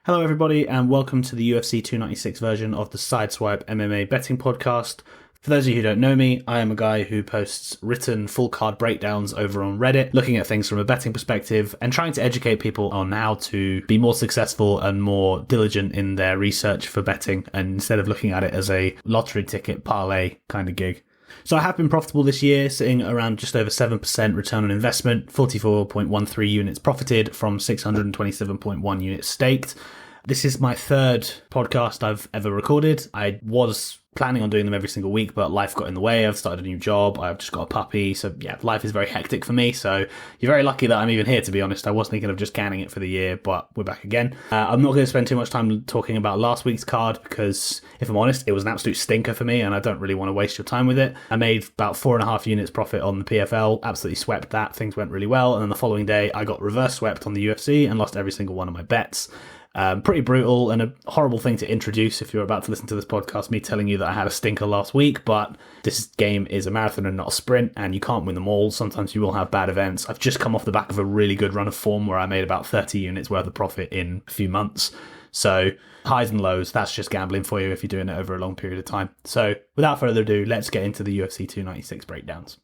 Hello everybody and welcome to the UFC 296 version of the SideswipeMMA betting podcast. For those of you who don't know me, I am a guy who posts written full card breakdowns over on Reddit, looking at things from a betting perspective and trying to educate people on how to be more successful and more diligent in their research for betting, and instead of looking at it as a lottery ticket parlay kind of gig. So I have been profitable this year, sitting around just over 7% return on investment, 44.13 units profited from 627.1 units staked. This is my third podcast I've ever recorded. I was planning on doing them every single week, but life got in the way. I've started a new job. I've just got a puppy. So yeah, life is very hectic for me. So you're very lucky that I'm even here, to be honest. I was thinking of just canning it for the year, but we're back again. I'm not going to spend too much time talking about last week's card because, if I'm honest, it was an absolute stinker for me and I don't really want to waste your time with it. I made about 4.5 units profit on the PFL, absolutely swept that. Things went really well. And then the following day, I got reverse swept on the UFC and lost every single one of my bets. Pretty brutal and a horrible thing to introduce if you're about to listen to this podcast, me telling you that I had a stinker last week, but this game is a marathon and not a sprint, and you can't win them all. Sometimes you will have bad events. I've just come off the back of a really good run of form where I made about 30 units worth of profit in a few months. So highs and lows, that's just gambling for you if you're doing it over a long period of time. So without further ado, let's get into the UFC 296 breakdowns.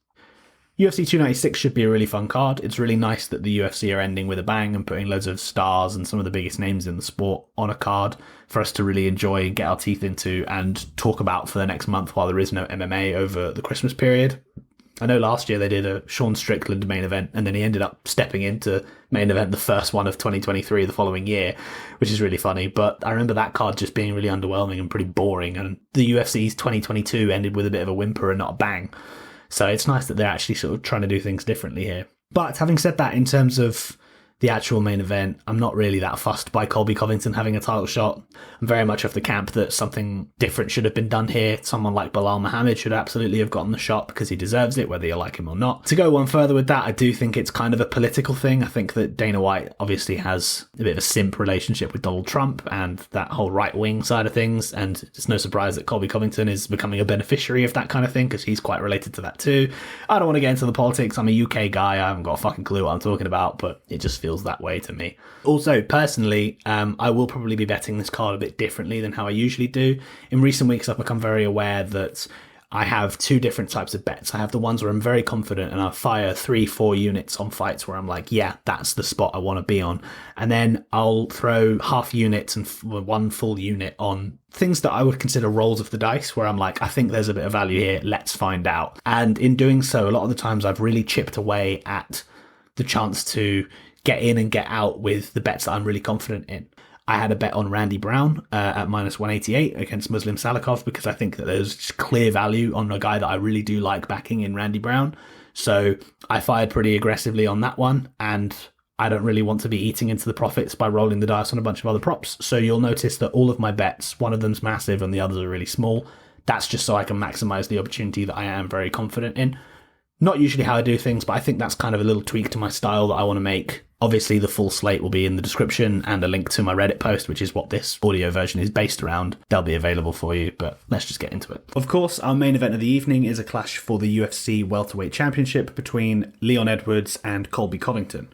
UFC 296 should be a really fun card. It's really nice that the UFC are ending with a bang and putting loads of stars and some of the biggest names in the sport on a card for us to really enjoy and get our teeth into and talk about for the next month while there is no MMA over the Christmas period. I know last year they did a Sean Strickland main event and then he ended up stepping into main event the first one of 2023 the following year, which is really funny. But I remember that card just being really underwhelming and pretty boring, and the UFC's 2022 ended with a bit of a whimper and not a bang. So it's nice that they're actually sort of trying to do things differently here. But having said that, in terms of the actual main event, I'm not really that fussed by Colby Covington having a title shot. I'm very much of the camp that something different should have been done here. Someone like Belal Muhammad should absolutely have gotten the shot because he deserves it, whether you like him or not. To go one further with that, I do think it's kind of a political thing. I think that Dana White obviously has a bit of a simp relationship with Donald Trump and that whole right-wing side of things, and it's no surprise that Colby Covington is becoming a beneficiary of that kind of thing because he's quite related to that too. I don't want to get into the politics. I'm a UK guy. I haven't got a fucking clue what I'm talking about, but it just feels that way to me. Also, personally, I will probably be betting this card a bit differently than how I usually do. In recent weeks, I've become very aware that I have two different types of bets. I have the ones where I'm very confident and I fire 3-4 units on fights where I'm like, yeah, that's the spot I want to be on. And then I'll throw half units and one full unit on things that I would consider rolls of the dice, where I'm like, I think there's a bit of value here. Let's find out. And in doing so, a lot of the times I've really chipped away at the chance to get in and get out with the bets that I'm really confident in. I had a bet on Randy Brown at minus 188 against Muslim Salikhov because I think that there's clear value on a guy that I really do like backing in Randy Brown. So I fired pretty aggressively on that one, and I don't really want to be eating into the profits by rolling the dice on a bunch of other props. So you'll notice that all of my bets, one of them's massive and the others are really small. That's just so I can maximize the opportunity that I am very confident in. Not usually how I do things, but I think that's kind of a little tweak to my style that I want to make. Obviously, the full slate will be in the description and a link to my Reddit post, which is what this audio version is based around. They'll be available for you, but let's just get into it. Of course, our main event of the evening is a clash for the UFC Welterweight Championship between Leon Edwards and Colby Covington.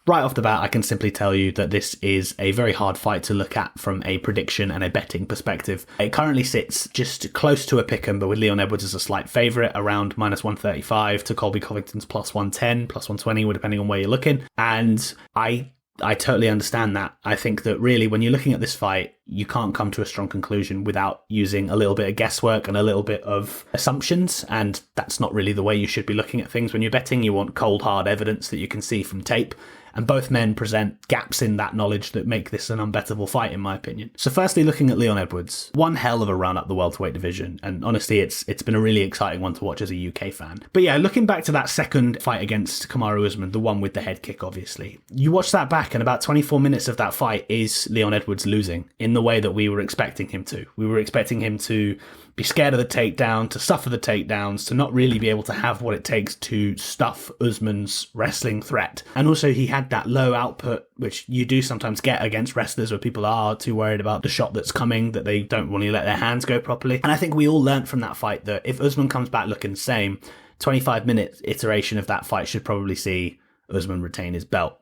Right off the bat, I can simply tell you that this is a very hard fight to look at from a prediction and a betting perspective. It currently sits just close to a pick'em, but with Leon Edwards as a slight favourite, around minus 135 to Colby Covington's plus 110, plus 120, depending on where you're looking. And I totally understand that. I think that really when you're looking at this fight, you can't come to a strong conclusion without using a little bit of guesswork and a little bit of assumptions. And that's not really the way you should be looking at things when you're betting. You want cold, hard evidence that you can see from tape. And both men present gaps in that knowledge that make this an unbettable fight, in my opinion. So firstly, looking at Leon Edwards, one hell of a run up the welterweight division. And honestly, it's been a really exciting one to watch as a UK fan. But yeah, looking back to that second fight against Kamaru Usman, the one with the head kick, obviously, you watch that back and about 24 minutes of that fight is Leon Edwards losing in the way that we were expecting him to. We were expecting him to be scared of the takedown, to suffer the takedowns, to not really be able to have what it takes to stuff Usman's wrestling threat. And also he had that low output, which you do sometimes get against wrestlers where people are too worried about the shot that's coming, that they don't want to let their hands go properly. And I think we all learned from that fight that if Usman comes back looking the same, 25-minute iteration of that fight should probably see Usman retain his belt.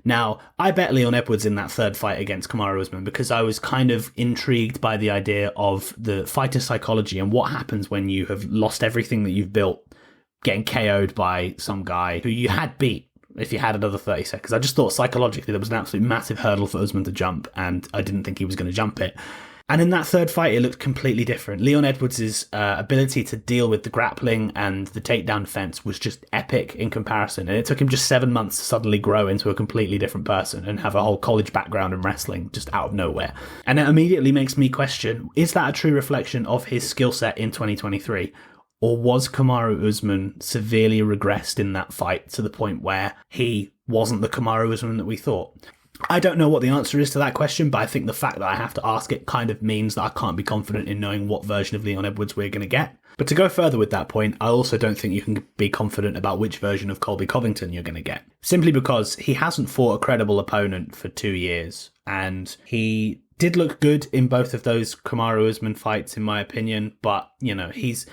Now, I bet Leon Edwards in that third fight against Kamaru Usman because I was kind of intrigued by the idea of the fighter psychology and what happens when you have lost everything that you've built, getting KO'd by some guy who you had beat if you had another 30 seconds. I just thought psychologically there was an absolute massive hurdle for Usman to jump, and I didn't think he was going to jump it. And in that third fight, it looked completely different. Leon Edwards' ability to deal with the grappling and the takedown defense was just epic in comparison. And it took him just 7 months to suddenly grow into a completely different person and have a whole college background in wrestling just out of nowhere. And it immediately makes me question, is that a true reflection of his skill set in 2023? Or was Kamaru Usman severely regressed in that fight to the point where he wasn't the Kamaru Usman that we thought? I don't know what the answer is to that question, but I think the fact that I have to ask it kind of means that I can't be confident in knowing what version of Leon Edwards we're going to get. But to go further with that point, I also don't think you can be confident about which version of Colby Covington you're going to get. Simply because he hasn't fought a credible opponent for 2 years, and he did look good in both of those Kamaru Usman fights, in my opinion, but, you know, he's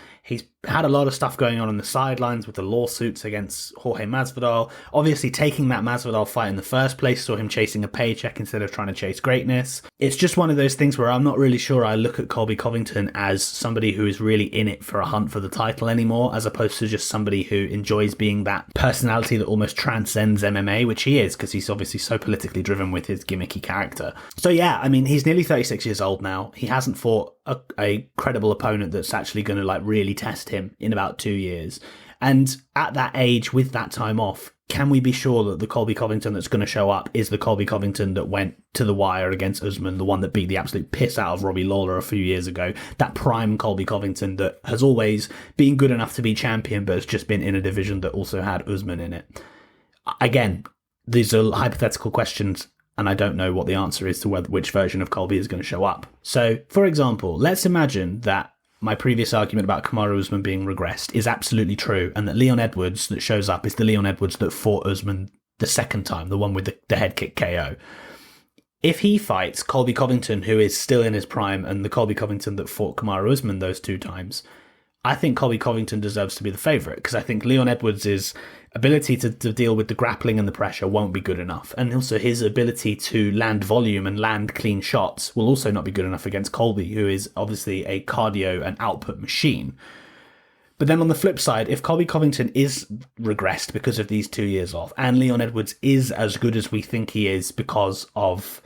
had a lot of stuff going on the sidelines with the lawsuits against Jorge Masvidal. Obviously, taking that Masvidal fight in the first place saw him chasing a paycheck instead of trying to chase greatness. It's just one of those things where I'm not really sure I look at Colby Covington as somebody who is really in it for a hunt for the title anymore, as opposed to just somebody who enjoys being that personality that almost transcends MMA, which he is, because he's obviously so politically driven with his gimmicky character. So yeah, I mean, he's nearly 36 years old now. He hasn't fought a credible opponent that's actually going to like really test him in about 2 years. And at that age, with that time off, can we be sure that the Colby Covington that's going to show up is the Colby Covington that went to the wire against Usman, the one that beat the absolute piss out of Robbie Lawler a few years ago, that prime Colby Covington that has always been good enough to be champion but has just been in a division that also had Usman in it? Again, these are hypothetical questions, and I don't know what the answer is to which version of Colby is going to show up. So, for example, let's imagine that my previous argument about Kamaru Usman being regressed is absolutely true, and that Leon Edwards that shows up is the Leon Edwards that fought Usman the second time, the one with the head kick KO. If he fights Colby Covington, who is still in his prime, and the Colby Covington that fought Kamaru Usman those 2 times, I think Colby Covington deserves to be the favourite, because I think Leon Edwards' ability to deal with the grappling and the pressure won't be good enough. And also his ability to land volume and land clean shots will also not be good enough against Colby, who is obviously a cardio and output machine. But then on the flip side, if Colby Covington is regressed because of these 2 years off, and Leon Edwards is as good as we think he is because of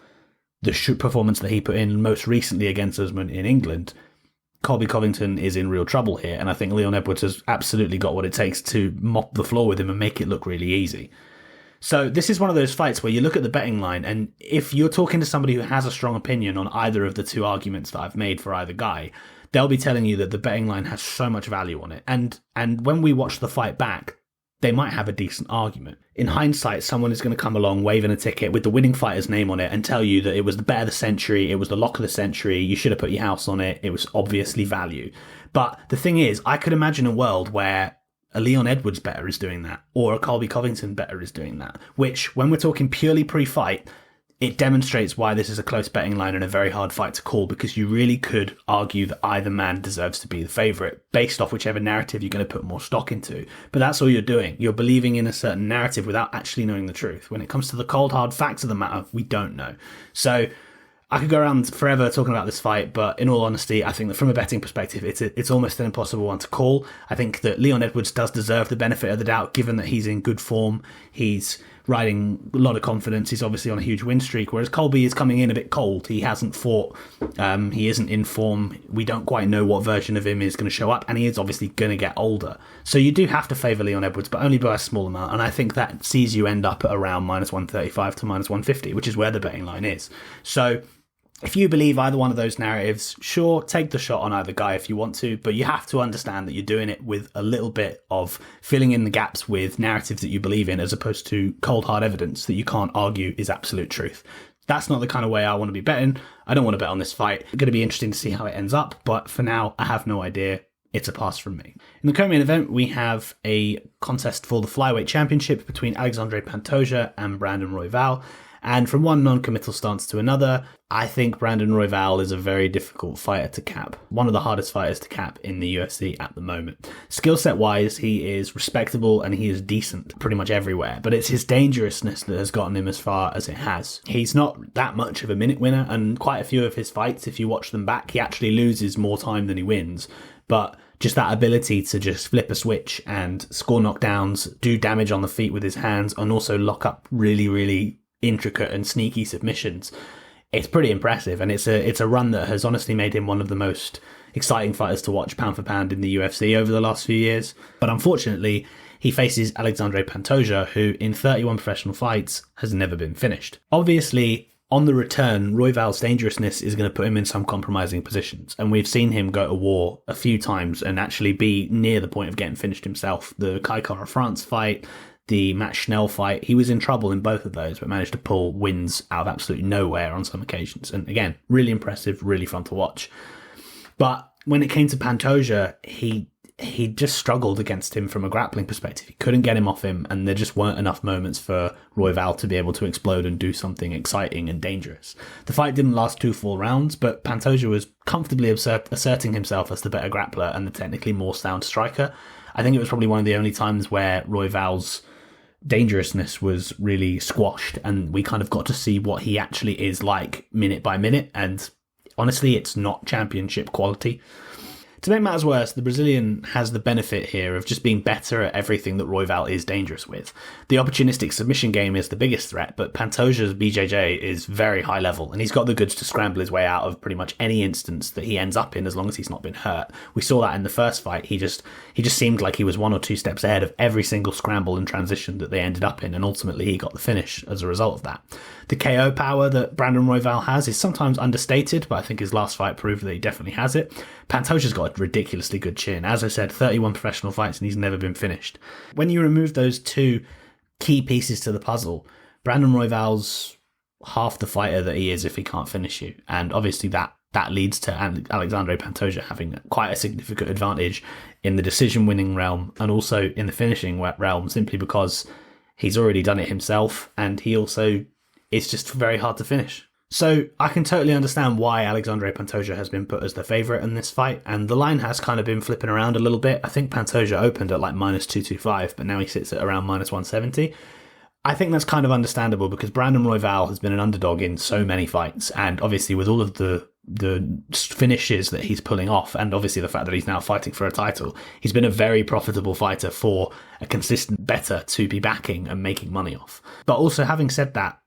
the performance that he put in most recently against Usman in England, Colby Covington is in real trouble here, and I think Leon Edwards has absolutely got what it takes to mop the floor with him and make it look really easy. So this is one of those fights where you look at the betting line, and if you're talking to somebody who has a strong opinion on either of the 2 arguments that I've made for either guy, they'll be telling you that the betting line has so much value on it. And when we watch the fight back, they might have a decent argument. In hindsight, someone is going to come along waving a ticket with the winning fighter's name on it and tell you that it was the bet of the century, it was the lock of the century, you should have put your house on it, it was obviously value. But the thing is, I could imagine a world where a Leon Edwards bettor is doing that, or a Colby Covington bettor is doing that, which, when we're talking purely pre-fight, it demonstrates why this is a close betting line and a very hard fight to call, because you really could argue that either man deserves to be the favourite based off whichever narrative you're going to put more stock into. But that's all you're doing. You're believing in a certain narrative without actually knowing the truth. When it comes to the cold, hard facts of the matter, we don't know. So I could go around forever talking about this fight, but in all honesty, I think that from a betting perspective, it's almost an impossible one to call. I think that Leon Edwards does deserve the benefit of the doubt, given that he's in good form. He's riding a lot of confidence. He's obviously on a huge win streak, whereas Colby is coming in a bit cold. He hasn't fought. He isn't in form. We don't quite know what version of him is going to show up, and he is obviously going to get older. So you do have to favour Leon Edwards, but only by a small amount, and I think that sees you end up at around minus 135 to minus 150, which is where the betting line is. So if you believe either one of those narratives, sure, take the shot on either guy if you want to, but you have to understand that you're doing it with a little bit of filling in the gaps with narratives that you believe in, as opposed to cold hard evidence that you can't argue is absolute truth. That's not the kind of way I want to be betting. I don't want to bet on this fight. It's going to be interesting to see how it ends up, but for now, I have no idea. It's a pass from me. In the co-main event, we have a contest for the flyweight championship between Alexandre Pantoja and Brandon Royval. And from one non-committal stance to another, I think Brandon Royval is a very difficult fighter to cap. One of the hardest fighters to cap in the UFC at the moment. Skill set wise, he is respectable and he is decent pretty much everywhere, but it's his dangerousness that has gotten him as far as it has. He's not that much of a minute winner, and quite a few of his fights, if you watch them back, he actually loses more time than he wins. But just that ability to just flip a switch and score knockdowns, do damage on the feet with his hands, and also lock up really, really intricate and sneaky submissions. It's pretty impressive, and it's a run that has honestly made him one of the most exciting fighters to watch pound for pound in the UFC over the last few years. But unfortunately, he faces Alexandre Pantoja, who in 31 professional fights has never been finished. Obviously, on the return, Royval's dangerousness is going to put him in some compromising positions, and we've seen him go to war a few times and actually be near the point of getting finished himself. The Kai Kara France fight, the Matt Schnell fight, he was in trouble in both of those, but managed to pull wins out of absolutely nowhere on some occasions. And again, really impressive, really fun to watch. But when it came to Pantoja, he just struggled against him from a grappling perspective. He couldn't get him off him, and there just weren't enough moments for Royval to be able to explode and do something exciting and dangerous. The fight didn't last 2 full rounds, but Pantoja was comfortably asserting himself as the better grappler and the technically more sound striker. I think it was probably one of the only times where Royval's dangerousness was really squashed, and we kind of got to see what he actually is like minute by minute, and honestly, it's not championship quality. To make matters worse, the Brazilian has the benefit here of just being better at everything that Royval is dangerous with. The opportunistic submission game is the biggest threat, but Pantoja's BJJ is very high level, and he's got the goods to scramble his way out of pretty much any instance that he ends up in as long as he's not been hurt. We saw that in the first fight. He just seemed like he was 1 or 2 steps ahead of every single scramble and transition that they ended up in, and ultimately he got the finish as a result of that. The KO power that Brandon Royval has is sometimes understated, but I think his last fight proved that he definitely has it. Pantoja's got a ridiculously good chin. As I said, 31 professional fights and he's never been finished. When you remove those 2 key pieces to the puzzle, Brandon Royval's half the fighter that he is if he can't finish you. And obviously that leads to Alexandre Pantoja having quite a significant advantage in the decision-winning realm and also in the finishing realm, simply because he's already done it himself, and he also is just very hard to finish. So I can totally understand why Alexandre Pantoja has been put as the favourite in this fight, and the line has kind of been flipping around a little bit. I think Pantoja opened at like -225, but now he sits at around -170. I think that's kind of understandable because Brandon Royval has been an underdog in so many fights, and obviously with all of the finishes that he's pulling off, and obviously the fact that he's now fighting for a title, he's been a very profitable fighter for a consistent bettor to be backing and making money off. But also, having said that,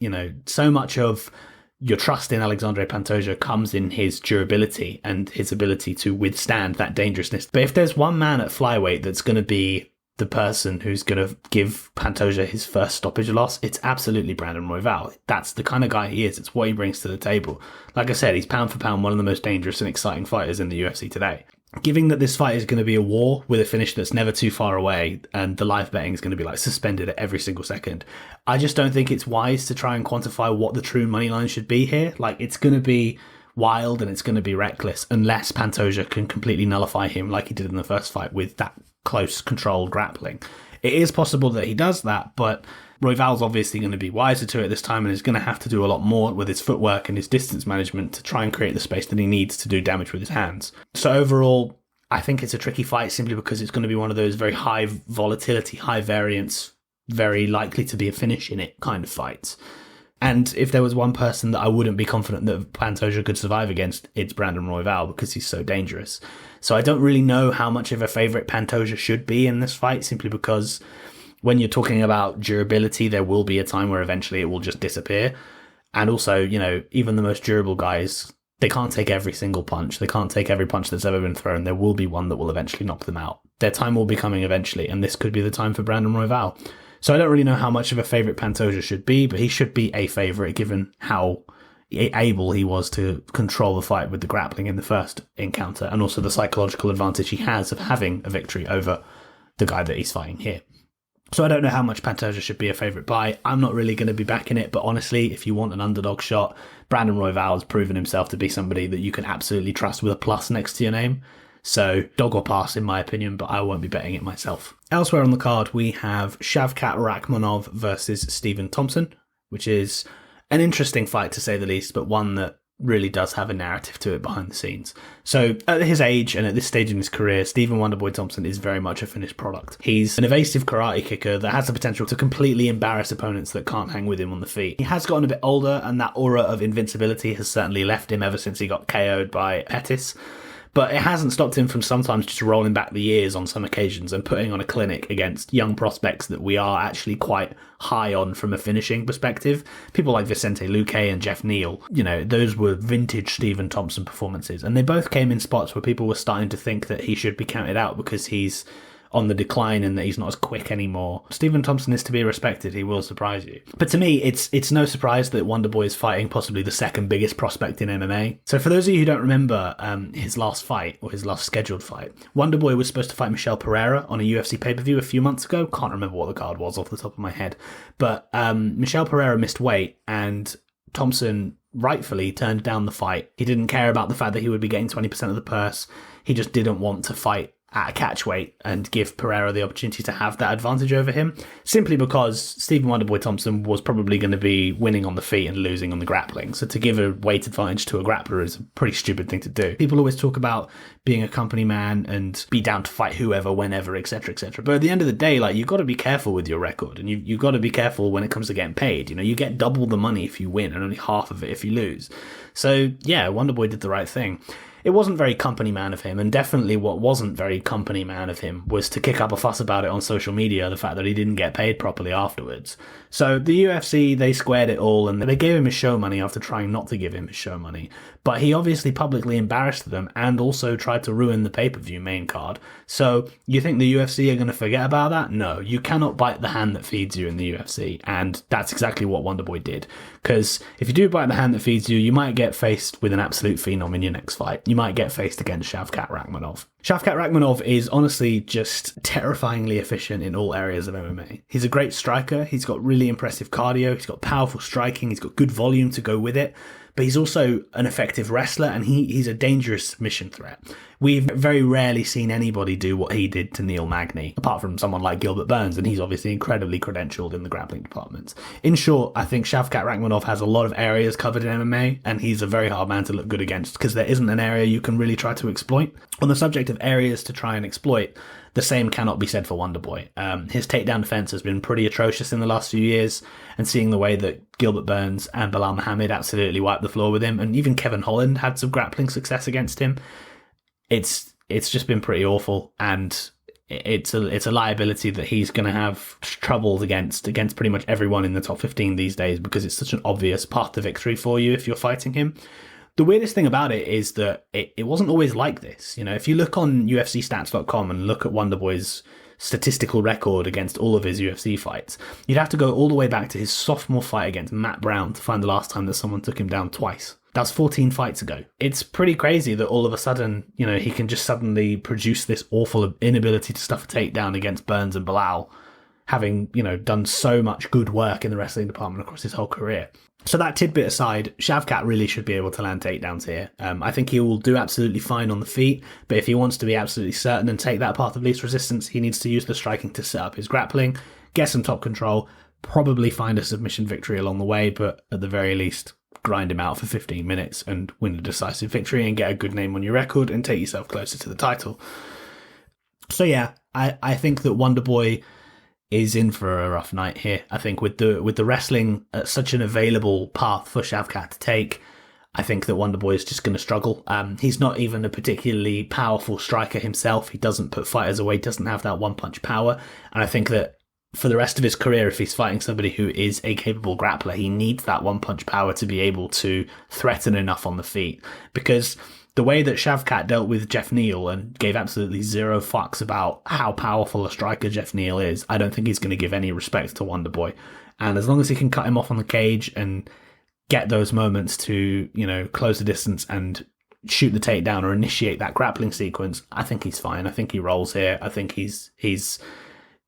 so much of your trust in Alexandre Pantoja comes in his durability and his ability to withstand that dangerousness. But if there's one man at flyweight that's going to be the person who's going to give Pantoja his first stoppage loss, it's absolutely Brandon Royval. That's the kind of guy he is. It's what he brings to the table. Like I said, he's pound for pound one of the most dangerous and exciting fighters in the UFC today. Given that this fight is going to be a war with a finish that's never too far away, and the live betting is going to be like suspended at every single second, I just don't think it's wise to try and quantify what the true money line should be here. Like, it's going to be wild and it's going to be reckless unless Pantoja can completely nullify him like he did in the first fight with that close, controlled grappling. It is possible that he does that, but Royval's obviously going to be wiser to it this time and is going to have to do a lot more with his footwork and his distance management to try and create the space that he needs to do damage with his hands. So overall, I think it's a tricky fight simply because it's going to be one of those very high volatility, high variance, very likely to be a finish in it kind of fights. And if there was one person that I wouldn't be confident that Pantoja could survive against, it's Brandon Royval, because he's so dangerous. So I don't really know how much of a favourite Pantoja should be in this fight, simply because when you're talking about durability, there will be a time where eventually it will just disappear. And also, even the most durable guys, they can't take every single punch. They can't take every punch that's ever been thrown. There will be one that will eventually knock them out. Their time will be coming eventually, and this could be the time for Brandon Royval. So I don't really know how much of a favourite Pantoja should be, but he should be a favourite given how able he was to control the fight with the grappling in the first encounter, and also the psychological advantage he has of having a victory over the guy that he's fighting here. So I don't know how much Pantoja should be a favourite buy. I'm not really going to be backing it, but honestly, if you want an underdog shot, Brandon Royval has proven himself to be somebody that you can absolutely trust with a plus next to your name. So dog or pass in my opinion, but I won't be betting it myself. Elsewhere on the card, we have Shavkat Rakhmonov versus Stephen Thompson, which is an interesting fight to say the least, but one that really does have a narrative to it behind the scenes. So at his age and at this stage in his career, Stephen Wonderboy Thompson is very much a finished product. He's an evasive karate kicker that has the potential to completely embarrass opponents that can't hang with him on the feet. He has gotten a bit older, and that aura of invincibility has certainly left him ever since he got KO'd by Pettis. But it hasn't stopped him from sometimes just rolling back the years on some occasions and putting on a clinic against young prospects that we are actually quite high on from a finishing perspective. People like Vicente Luque and Jeff Neal, those were vintage Stephen Thompson performances. And they both came in spots where people were starting to think that he should be counted out because he's on the decline and that he's not as quick anymore. Stephen Thompson is to be respected. He will surprise you. But to me, it's no surprise that Wonderboy is fighting possibly the second biggest prospect in MMA. So for those of you who don't remember his last fight, or his last scheduled fight, Wonderboy was supposed to fight Michel Pereira on a UFC pay-per-view a few months ago. Can't remember what the card was off the top of my head. But Michel Pereira missed weight, and Thompson rightfully turned down the fight. He didn't care about the fact that he would be getting 20% of the purse. He just didn't want to fight at a catch weight and give Pereira the opportunity to have that advantage over him, simply because Stephen Wonderboy Thompson was probably going to be winning on the feet and losing on the grappling. So to give a weight advantage to a grappler is a pretty stupid thing to do. People always talk about being a company man and be down to fight whoever, whenever, etc., etc. But at the end of the day, you've got to be careful with your record, and you've got to be careful when it comes to getting paid. You get double the money if you win and only half of it if you lose. So yeah, Wonderboy did the right thing. It wasn't very company man of him, and definitely what wasn't very company man of him was to kick up a fuss about it on social media, the fact that he didn't get paid properly afterwards. So the UFC, they squared it all, and they gave him his show money after trying not to give him his show money. But he obviously publicly embarrassed them and also tried to ruin the pay-per-view main card. So you think the UFC are going to forget about that? No, you cannot bite the hand that feeds you in the UFC, and that's exactly what Wonderboy did. Because if you do bite the hand that feeds you, you might get faced with an absolute phenom in your next fight. You might get faced against Shavkat Rakhmonov. Shavkat Rakhmonov is honestly just terrifyingly efficient in all areas of MMA. He's a great striker. He's got really impressive cardio. He's got powerful striking. He's got good volume to go with it. But he's also an effective wrestler, and he's a dangerous submission threat. We've very rarely seen anybody do what he did to Neil Magny, apart from someone like Gilbert Burns, and he's obviously incredibly credentialed in the grappling departments. In short, I think Shavkat Rakhmonov has a lot of areas covered in MMA, and he's a very hard man to look good against, because there isn't an area you can really try to exploit. On the subject of areas to try and exploit, the same cannot be said for Wonderboy. His takedown defense has been pretty atrocious in the last few years, and seeing the way that Gilbert Burns and Bilal Muhammad absolutely wiped the floor with him, and even Kevin Holland had some grappling success against him, it's just been pretty awful, and it's a liability that he's going to have troubles against pretty much everyone in the top 15 these days, because it's such an obvious path to victory for you if you're fighting him. The weirdest thing about it is that it wasn't always like this. If you look on UFCstats.com and look at Wonderboy's statistical record against all of his UFC fights, you'd have to go all the way back to his sophomore fight against Matt Brown to find the last time that someone took him down twice. That's 14 fights ago. It's pretty crazy that all of a sudden, he can just suddenly produce this awful inability to stuff a takedown against Burns and Bilal, having, done so much good work in the wrestling department across his whole career. So that tidbit aside, Shavkat really should be able to land takedowns here. I think he will do absolutely fine on the feet, but if he wants to be absolutely certain and take that path of least resistance, he needs to use the striking to set up his grappling, get some top control, probably find a submission victory along the way, but at the very least, grind him out for 15 minutes and win a decisive victory and get a good name on your record and take yourself closer to the title. So yeah, I think that Wonderboy is in for a rough night here. I think with the wrestling at such an available path for Shavkat to take, I think that Wonderboy is just going to struggle. He's not even a particularly powerful striker himself. He doesn't put fighters away, doesn't have that one-punch power. And I think that for the rest of his career, if he's fighting somebody who is a capable grappler, he needs that one-punch power to be able to threaten enough on the feet. Because the way that Shavkat dealt with Jeff Neal and gave absolutely zero fucks about how powerful a striker Jeff Neal is, I don't think he's going to give any respect to Wonderboy. And as long as he can cut him off on the cage and get those moments to, close the distance and shoot the takedown or initiate that grappling sequence, I think he's fine. I think he rolls here. I think he's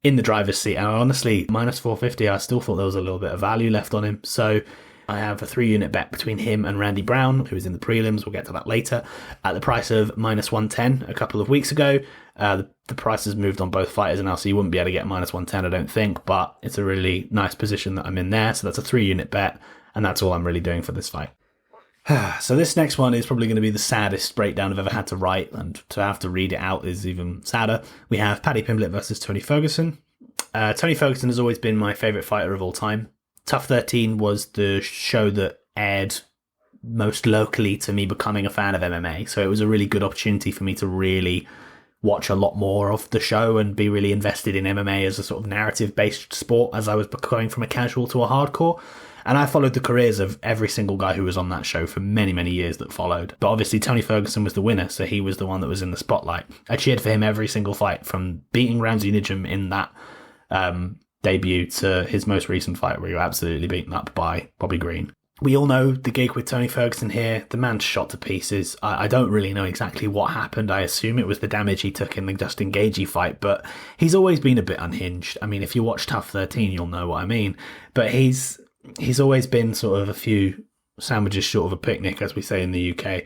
in the driver's seat. And honestly, minus 450, I still thought there was a little bit of value left on him. So I have a 3-unit bet between him and Randy Brown, who is in the prelims. We'll get to that later. At the price of minus 110 a couple of weeks ago. The price has moved on both fighters now, so you wouldn't be able to get minus 110, I don't think. But it's a really nice position that I'm in there. So that's a 3-unit bet. And that's all I'm really doing for this fight. So this next one is probably going to be the saddest breakdown I've ever had to write, and to have to read it out is even sadder. We have Paddy Pimblett versus Tony Ferguson. Tony Ferguson has always been my favourite fighter of all time. Tough 13 was the show that aired most locally to me becoming a fan of MMA, so it was a really good opportunity for me to really watch a lot more of the show and be really invested in MMA as a sort of narrative-based sport as I was going from a casual to a hardcore. And I followed the careers of every single guy who was on that show for many, many years that followed. But obviously Tony Ferguson was the winner, so he was the one that was in the spotlight. I cheered for him every single fight, from beating Ramsey Nijem in that debut to his most recent fight where he got absolutely beaten up by Bobby Green. We all know the gig with Tony Ferguson here. The man's shot to pieces. I don't really know exactly what happened. I assume it was the damage he took in the Justin Gaethje fight, but he's always been a bit unhinged. I mean, if you watch Tough 13, you'll know what I mean. But he's always been sort of a few sandwiches short of a picnic, as we say in the UK.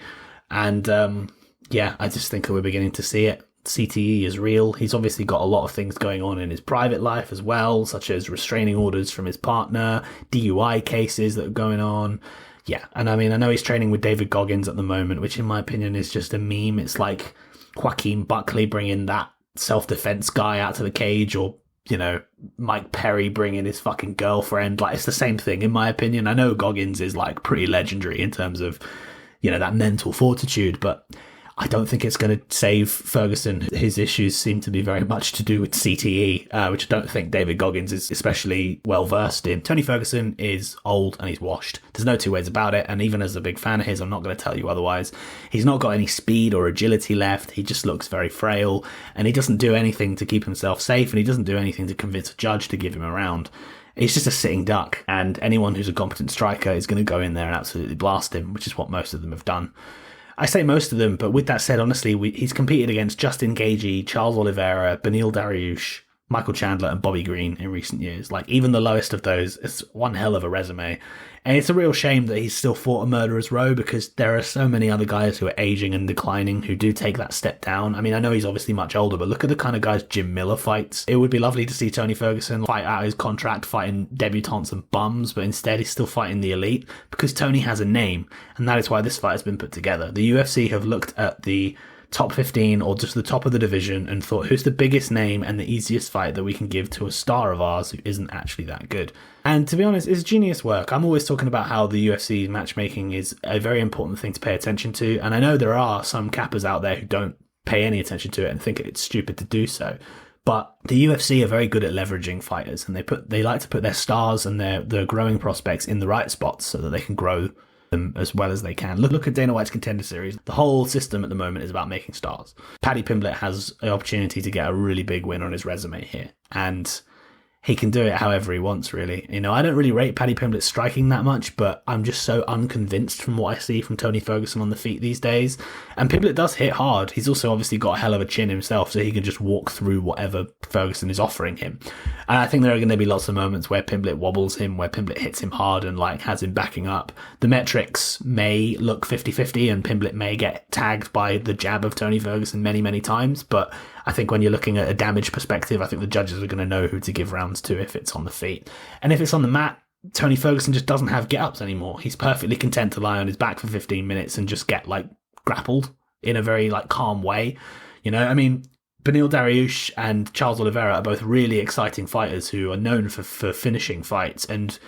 And I just think that we're beginning to see it. CTE is real. He's obviously got a lot of things going on in his private life as well, such as restraining orders from his partner, DUI cases that are going on. Yeah, and I mean, I know he's training with David Goggins at the moment, which in my opinion is just a meme. It's like Joaquin Buckley bringing that self-defense guy out to the cage, or, you know, Mike Perry bringing his fucking girlfriend. Like, it's the same thing in my opinion. I know Goggins is like pretty legendary in terms of, you know, that mental fortitude, but I don't think it's going to save Ferguson. His issues seem to be very much to do with CTE, which I don't think David Goggins is especially well versed in. Tony Ferguson is old and he's washed. There's no two ways about it. And even as a big fan of his, I'm not going to tell you otherwise. He's not got any speed or agility left. He just looks very frail, and he doesn't do anything to keep himself safe, and he doesn't do anything to convince a judge to give him a round. He's just a sitting duck, and anyone who's a competent striker is going to go in there and absolutely blast him, which is what most of them have done. I say most of them, but with that said, honestly, he's competed against Justin Gaethje, Charles Oliveira, Beneil Dariush, Michael Chandler, and Bobby Green in recent years. Like, even the lowest of those is one hell of a resume. And it's a real shame that he's still fought a murderer's row, because there are so many other guys who are aging and declining who do take that step down. I mean, I know he's obviously much older, but look at the kind of guys Jim Miller fights. It would be lovely to see Tony Ferguson fight out his contract, fighting debutantes and bums, but instead he's still fighting the elite, because Tony has a name, and that is why this fight has been put together. The UFC have looked at the top 15 or just the top of the division and thought, who's the biggest name and the easiest fight that we can give to a star of ours who isn't actually that good? And to be honest, it's genius work. I'm always talking about how the UFC matchmaking is a very important thing to pay attention to, and I know there are some cappers out there who don't pay any attention to it and think it's stupid to do so. But the UFC are very good at leveraging fighters, and they like to put their stars and their growing prospects in the right spots so that they can grow them as well as they can. Look at Dana White's Contender Series. The whole system at the moment is about making stars. Paddy Pimblett has an opportunity to get a really big win on his resume here, and he can do it however he wants, really. You know, I don't really rate Paddy Pimblett's striking that much, but I'm just so unconvinced from what I see from Tony Ferguson on the feet these days. And Pimblett does hit hard. He's also obviously got a hell of a chin himself, so he can just walk through whatever Ferguson is offering him. And I think there are going to be lots of moments where Pimblett wobbles him, where Pimblett hits him hard and like has him backing up. The metrics may look 50-50, and Pimblett may get tagged by the jab of Tony Ferguson many, many times, but I think when you're looking at a damage perspective, I think the judges are going to know who to give rounds to if it's on the feet. And if it's on the mat, Tony Ferguson just doesn't have get-ups anymore. He's perfectly content to lie on his back for 15 minutes and just get, like, grappled in a very, like, calm way. You know, I mean, Beneil Dariush and Charles Oliveira are both really exciting fighters who are known for finishing fights, and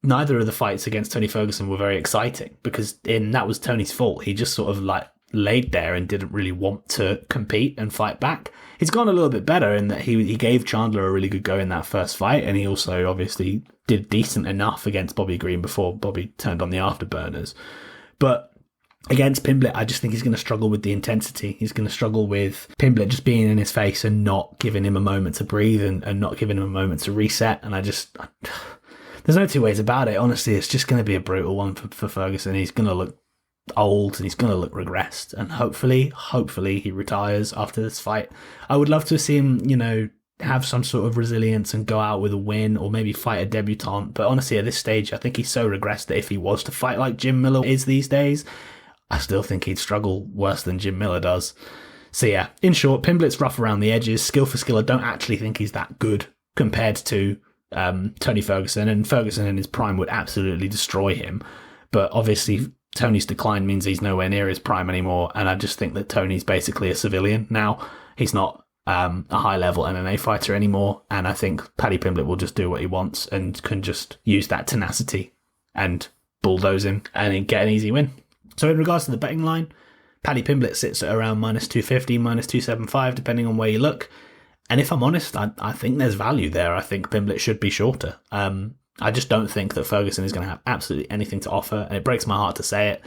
neither of the fights against Tony Ferguson were very exciting, because that was Tony's fault. He just sort of, like, laid there and didn't really want to compete and fight back. He's gone a little bit better in that he gave Chandler a really good go in that first fight, and he also obviously did decent enough against Bobby Green before Bobby turned on the afterburners. But against Pimblett, I just think he's going to struggle with the intensity. He's going to struggle with Pimblett just being in his face and not giving him a moment to breathe and not giving him a moment to reset. And there's no two ways about it. Honestly, it's just going to be a brutal one for Ferguson. He's going to look old and he's going to look regressed, and hopefully he retires after this fight. I would love to see him, you know, have some sort of resilience and go out with a win, or maybe fight a debutante. But honestly, at this stage, I think he's so regressed that if he was to fight like Jim Miller is these days, I still think he'd struggle worse than Jim Miller does. So yeah, in short, Pimblett's rough around the edges. Skill for skill, I don't actually think he's that good compared to Tony Ferguson, and Ferguson in his prime would absolutely destroy him. But obviously Tony's decline means he's nowhere near his prime anymore, and I just think that Tony's basically a civilian now. He's not a high-level MMA fighter anymore, and I think Paddy Pimblett will just do what he wants and can just use that tenacity and bulldoze him and get an easy win. So in regards to the betting line, Paddy Pimblett sits at around minus 250, minus 275, depending on where you look. And if I'm honest, I think there's value there. I think Pimblett should be shorter. I just don't think that Ferguson is going to have absolutely anything to offer, and it breaks my heart to say it.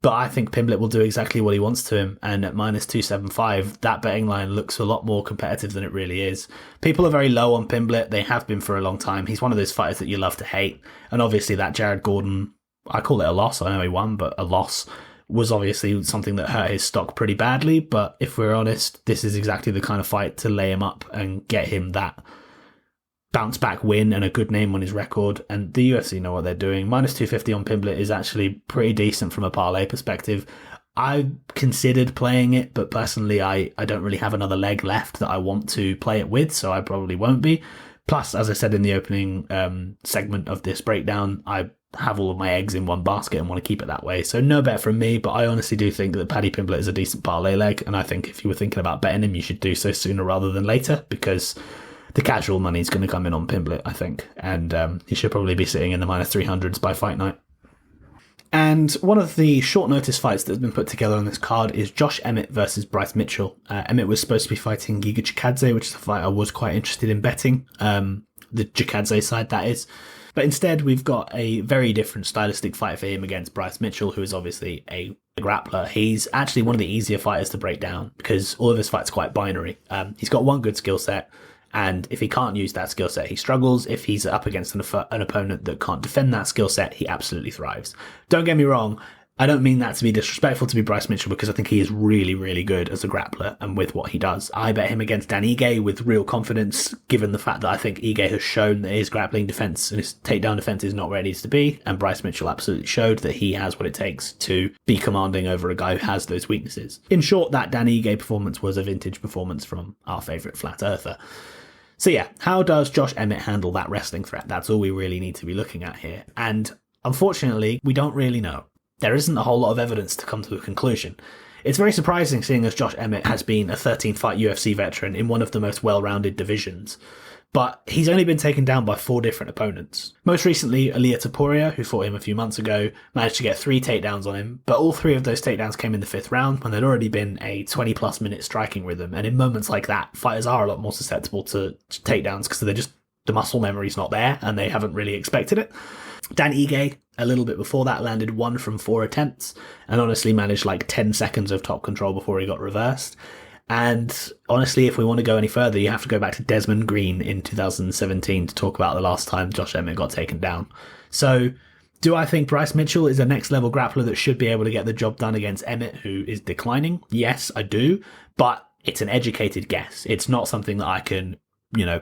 But I think Pimblett will do exactly what he wants to him, and at minus 275, that betting line looks a lot more competitive than it really is. People are very low on Pimblett. They have been for a long time. He's one of those fighters that you love to hate, and obviously that Jared Gordon, I call it a loss. I know he won, but a loss was obviously something that hurt his stock pretty badly. But if we're honest, this is exactly the kind of fight to lay him up and get him that bounce back win and a good name on his record. And the UFC know what they're doing. Minus 250 on Pimblett is actually pretty decent from a parlay perspective. I considered playing it, but personally I don't really have another leg left that I want to play it with, so I probably won't be. Plus, as I said in the opening segment of this breakdown, I have all of my eggs in one basket and want to keep it that way. So no bet from me, but I honestly do think that Paddy Pimblett is a decent parlay leg, and I think if you were thinking about betting him, you should do so sooner rather than later, because the casual money is going to come in on Pimblett, I think, and he should probably be sitting in the minus 300s by fight night. And one of the short notice fights that's been put together on this card is Josh Emmett versus Bryce Mitchell. Emmett was supposed to be fighting Giga Chikadze, which is a fight I was quite interested in betting, the Chikadze side, that is. But instead, we've got a very different stylistic fight for him against Bryce Mitchell, who is obviously a grappler. He's actually one of the easier fighters to break down because all of his fights are quite binary. He's got one good skill set, and if he can't use that skill set, he struggles. If he's up against an opponent that can't defend that skill set, he absolutely thrives. Don't get me wrong, I don't mean that to be disrespectful to Bryce Mitchell, because I think he is really, really good as a grappler and with what he does. I bet him against Dan Ige with real confidence, given the fact that I think Ige has shown that his grappling defense and his takedown defense is not where it needs to be, and Bryce Mitchell absolutely showed that he has what it takes to be commanding over a guy who has those weaknesses. In short, that Dan Ige performance was a vintage performance from our favourite flat earther. So yeah, how does Josh Emmett handle that wrestling threat? That's all we really need to be looking at here. And unfortunately, we don't really know. There isn't a whole lot of evidence to come to a conclusion. It's very surprising, seeing as Josh Emmett has been a 13-fight UFC veteran in one of the most well-rounded divisions. But he's only been taken down by 4 different opponents. Most recently, Ilia Topuria, who fought him a few months ago, managed to get 3 takedowns on him, but all 3 of those takedowns came in the 5th round when there'd already been a 20-plus minute striking rhythm, and in moments like that, fighters are a lot more susceptible to takedowns because the muscle memory's not there, and they haven't really expected it. Dan Ige, a little bit before that, landed 1 from 4 attempts, and honestly managed like 10 seconds of top control before he got reversed. And honestly, if we want to go any further, you have to go back to Desmond Green in 2017 to talk about the last time Josh Emmett got taken down. So, do I think Bryce Mitchell is a next level grappler that should be able to get the job done against Emmett, who is declining? Yes, I do, but it's an educated guess. It's not something that I can,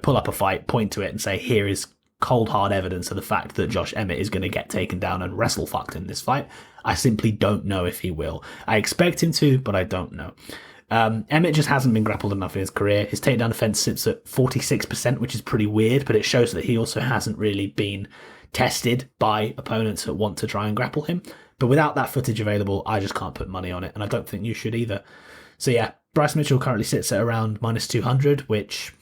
pull up a fight, point to it and say, here is cold hard evidence of the fact that Josh Emmett is going to get taken down and wrestle fucked in this fight. I simply don't know if he will. I expect him to, but I don't know. Emmett just hasn't been grappled enough in his career. His takedown defense sits at 46%, which is pretty weird, but it shows that he also hasn't really been tested by opponents that want to try and grapple him. But without that footage available, I just can't put money on it, and I don't think you should either. So yeah, Bryce Mitchell currently sits at around minus 200, which,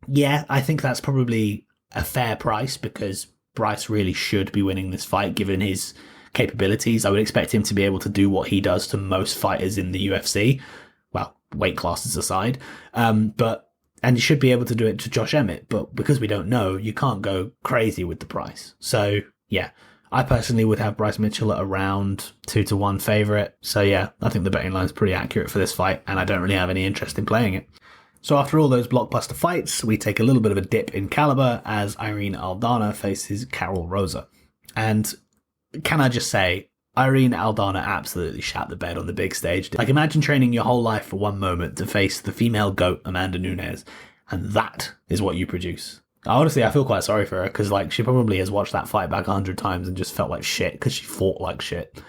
yeah, I think that's probably a fair price because Bryce really should be winning this fight given his capabilities. I would expect him to be able to do what he does to most fighters in the UFC. Well, weight classes aside. And he should be able to do it to Josh Emmett, but because we don't know, you can't go crazy with the price. So yeah, I personally would have Bryce Mitchell at around 2-1 favourite. So yeah, I think the betting line's pretty accurate for this fight, and I don't really have any interest in playing it. So after all those blockbuster fights, we take a little bit of a dip in caliber as Irene Aldana faces Karol Rosa. And can I just say, Irene Aldana absolutely shat the bed on the big stage. Like, imagine training your whole life for one moment to face the female GOAT, Amanda Nunes, and that is what you produce. Honestly, I feel quite sorry for her, because she probably has watched that fight back 100 times and just felt like shit, because she fought like shit.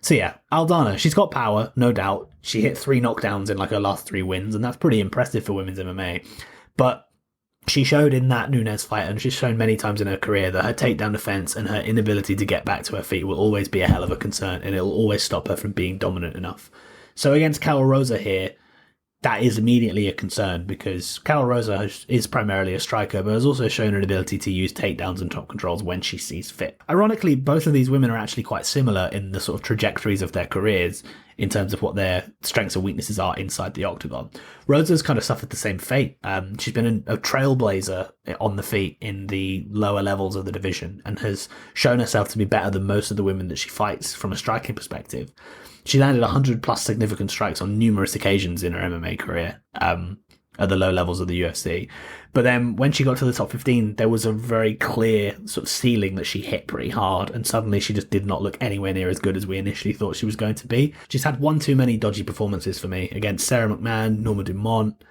So yeah, Aldana, she's got power, no doubt. She hit 3 knockdowns in her last 3 wins, and that's pretty impressive for women's MMA. But She showed in that Nunes fight, and she's shown many times in her career, that her takedown defense and her inability to get back to her feet will always be a hell of a concern, and it'll always stop her from being dominant enough. So against Karol Rosa here, that is immediately a concern, because Karol Rosa is primarily a striker, but has also shown an ability to use takedowns and top controls when she sees fit. Ironically, both of these women are actually quite similar in the sort of trajectories of their careers in terms of what their strengths and weaknesses are inside the octagon. Rosa's kind of suffered the same fate. She's been a trailblazer on the feet in the lower levels of the division, and has shown herself to be better than most of the women that she fights from a striking perspective. She landed 100 plus significant strikes on numerous occasions in her MMA career at the low levels of the UFC. But then when she got to the top 15, there was a very clear sort of ceiling that she hit pretty hard, and suddenly she just did not look anywhere near as good as we initially thought she was going to be. She's had one too many dodgy performances for me against Sarah McMahon, Norma Dumont,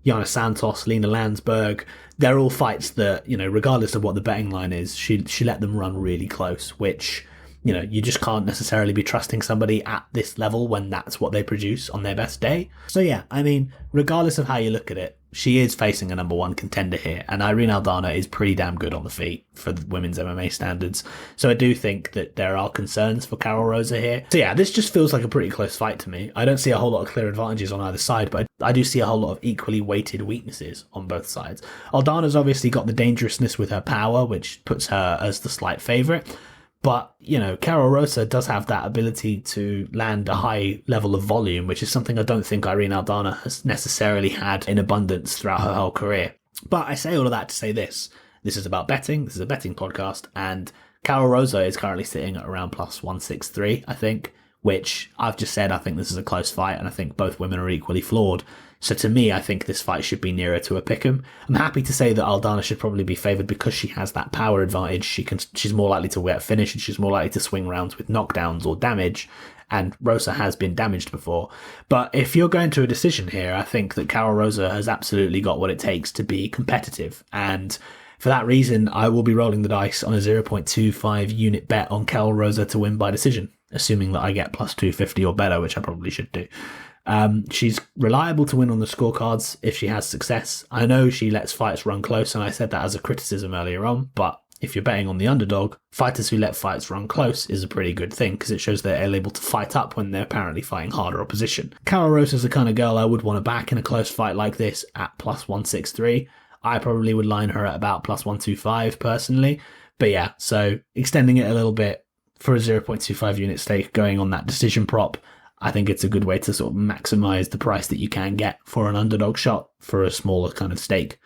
Yana Santos, Lena Landsberg. They're all fights that, you know, regardless of what the betting line is, she let them run really close, which, you know, you just can't necessarily be trusting somebody at this level when that's what they produce on their best day. So yeah, I mean, regardless of how you look at it, she is facing a number one contender here, and Irene Aldana is pretty damn good on the feet for the women's MMA standards. So I do think that there are concerns for Karol Rosa here. So yeah, this just feels like a pretty close fight to me. I don't see a whole lot of clear advantages on either side, but I do see a whole lot of equally weighted weaknesses on both sides. Aldana's obviously got the dangerousness with her power, which puts her as the slight favourite. But, you know, Karol Rosa does have that ability to land a high level of volume, which is something I don't think Irene Aldana has necessarily had in abundance throughout her whole career. But I say all of that to say this. This is about betting. This is a betting podcast. And Karol Rosa is currently sitting at around plus 163, I think, which I've just said I think this is a close fight, and I think both women are equally flawed. So to me, I think this fight should be nearer to a pick'em. I'm happy to say that Aldana should probably be favoured because she has that power advantage. She's more likely to get a finish, and she's more likely to swing rounds with knockdowns or damage. And Rosa has been damaged before. But if you're going to a decision here, I think that Karol Rosa has absolutely got what it takes to be competitive. And for that reason, I will be rolling the dice on a 0.25 unit bet on Karol Rosa to win by decision, assuming that I get plus 250 or better, which I probably should do. She's reliable to win on the scorecards if she has success. I know she lets fights run close, and I said that as a criticism earlier on, but if you're betting on the underdog, fighters who let fights run close is a pretty good thing, because it shows they're able to fight up when they're apparently fighting harder opposition. Karol Rosa is the kind of girl I would want to back in a close fight like this at plus 163. I probably would line her at about plus 125 personally. But yeah, so extending it a little bit for a 0.25 unit stake going on that decision prop, I think it's a good way to sort of maximize the price that you can get for an underdog shot for a smaller kind of stake.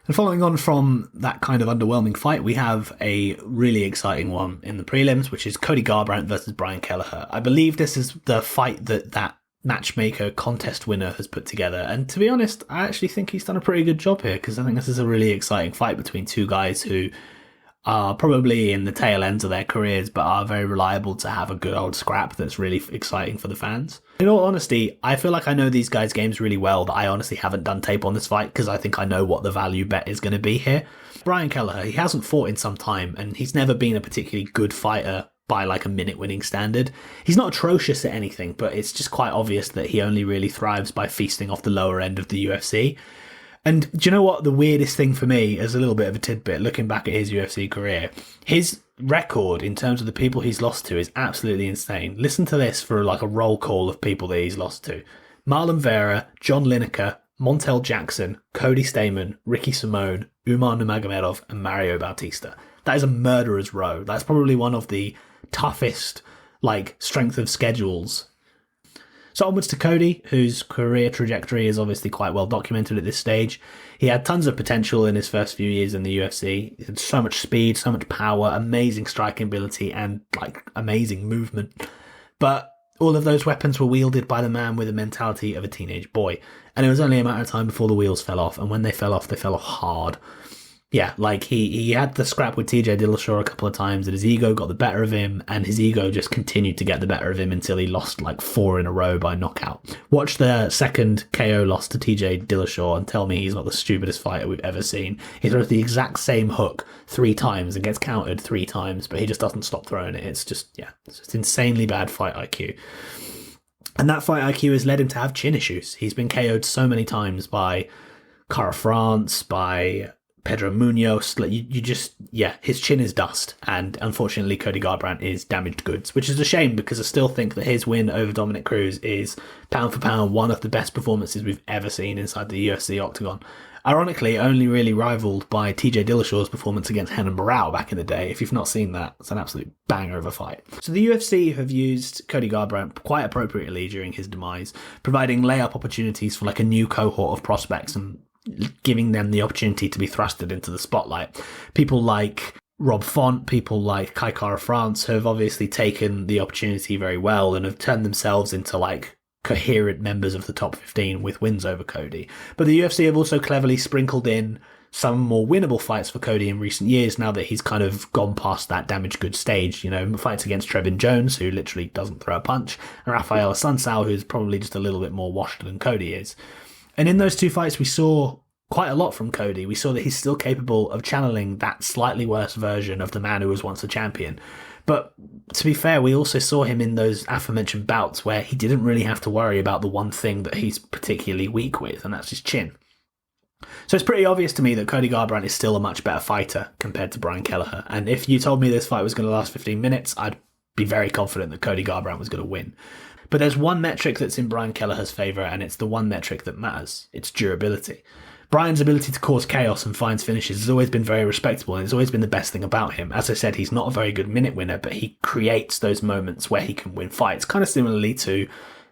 And following on from that kind of underwhelming fight, we have a really exciting one in the prelims, which is Cody Garbrandt versus Brian Kelleher. I believe this is the fight that matchmaker contest winner has put together. And to be honest, I actually think he's done a pretty good job here, because I think this is a really exciting fight between two guys who are probably in the tail ends of their careers, but are very reliable to have a good old scrap that's really exciting for the fans. In all honesty, I feel like I know these guys' games really well, that I honestly haven't done tape on this fight, because I think I know what the value bet is going to be here. Brian Kelleher, he hasn't fought in some time, and he's never been a particularly good fighter by like a minute winning standard. He's not atrocious at anything, but it's just quite obvious that he only really thrives by feasting off the lower end of the UFC. And do you know what the weirdest thing for me, as a little bit of a tidbit, looking back at his UFC career, his record in terms of the people he's lost to is absolutely insane. Listen to this for like a roll call of people that he's lost to. Marlon Vera, John Lineker, Montel Jackson, Cody Stamann, Ricky Simone, Umar Nurmagomedov, and Mario Bautista. That is a murderer's row. That's probably one of the toughest, like, strength of schedules. So onwards to Cody, whose career trajectory is obviously quite well documented at this stage. He had tons of potential in his first few years in the UFC. He had so much speed, so much power, amazing striking ability, and like amazing movement. But all of those weapons were wielded by the man with the mentality of a teenage boy. And it was only a matter of time before the wheels fell off. And when they fell off hard. Yeah, like he had the scrap with TJ Dillashaw a couple of times, and his ego got the better of him, and his ego just continued to get the better of him until he lost like 4 in a row by knockout. Watch the second KO loss to TJ Dillashaw and tell me he's not the stupidest fighter we've ever seen. He throws the exact same hook 3 times and gets countered 3 times, but he just doesn't stop throwing it. It's just insanely bad fight IQ. And that fight IQ has led him to have chin issues. He's been KO'd so many times by Cara France, by Pedro Munoz. Like you just, his chin is dust. And unfortunately, Cody Garbrandt is damaged goods, which is a shame because I still think that his win over Dominic Cruz is, pound for pound, one of the best performances we've ever seen inside the UFC octagon. Ironically, only really rivaled by TJ Dillashaw's performance against Renan Barão back in the day. If you've not seen that, it's an absolute banger of a fight. So the UFC have used Cody Garbrandt quite appropriately during his demise, providing layup opportunities for like a new cohort of prospects and giving them the opportunity to be thrusted into the spotlight. People like Rob Font, people like Cara France have obviously taken the opportunity very well and have turned themselves into like coherent members of the top 15 with wins over Cody. But the UFC have also cleverly sprinkled in some more winnable fights for Cody in recent years now that he's kind of gone past that damaged goods stage. You know, fights against Trevin Jones, who literally doesn't throw a punch, and Rafael Assunção, who's probably just a little bit more washed than Cody is. And in those two fights, we saw quite a lot from Cody. We saw that he's still capable of channeling that slightly worse version of the man who was once a champion. But to be fair, we also saw him in those aforementioned bouts where he didn't really have to worry about the one thing that he's particularly weak with, and that's his chin. So it's pretty obvious to me that Cody Garbrandt is still a much better fighter compared to Brian Kelleher. And if you told me this fight was going to last 15 minutes, I'd be very confident that Cody Garbrandt was going to win. But there's one metric that's in Brian Kelleher's favour, and it's the one metric that matters. It's durability. Brian's ability to cause chaos and find finishes has always been very respectable, and it's always been the best thing about him. As I said, he's not a very good minute winner, but he creates those moments where he can win fights, kind of similarly to,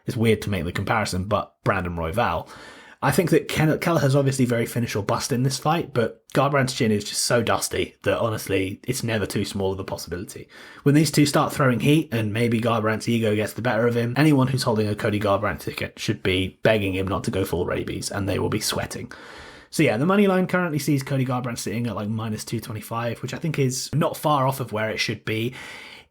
it's weird to make the comparison, but Brandon Royval. I think that Kelleher's obviously very finish or bust in this fight, but Garbrandt's chin is just so dusty that honestly, it's never too small of a possibility. When these two start throwing heat and maybe Garbrandt's ego gets the better of him, anyone who's holding a Cody Garbrandt ticket should be begging him not to go full rabies, and they will be sweating. So yeah, the money line currently sees Cody Garbrandt sitting at like minus 225, which I think is not far off of where it should be.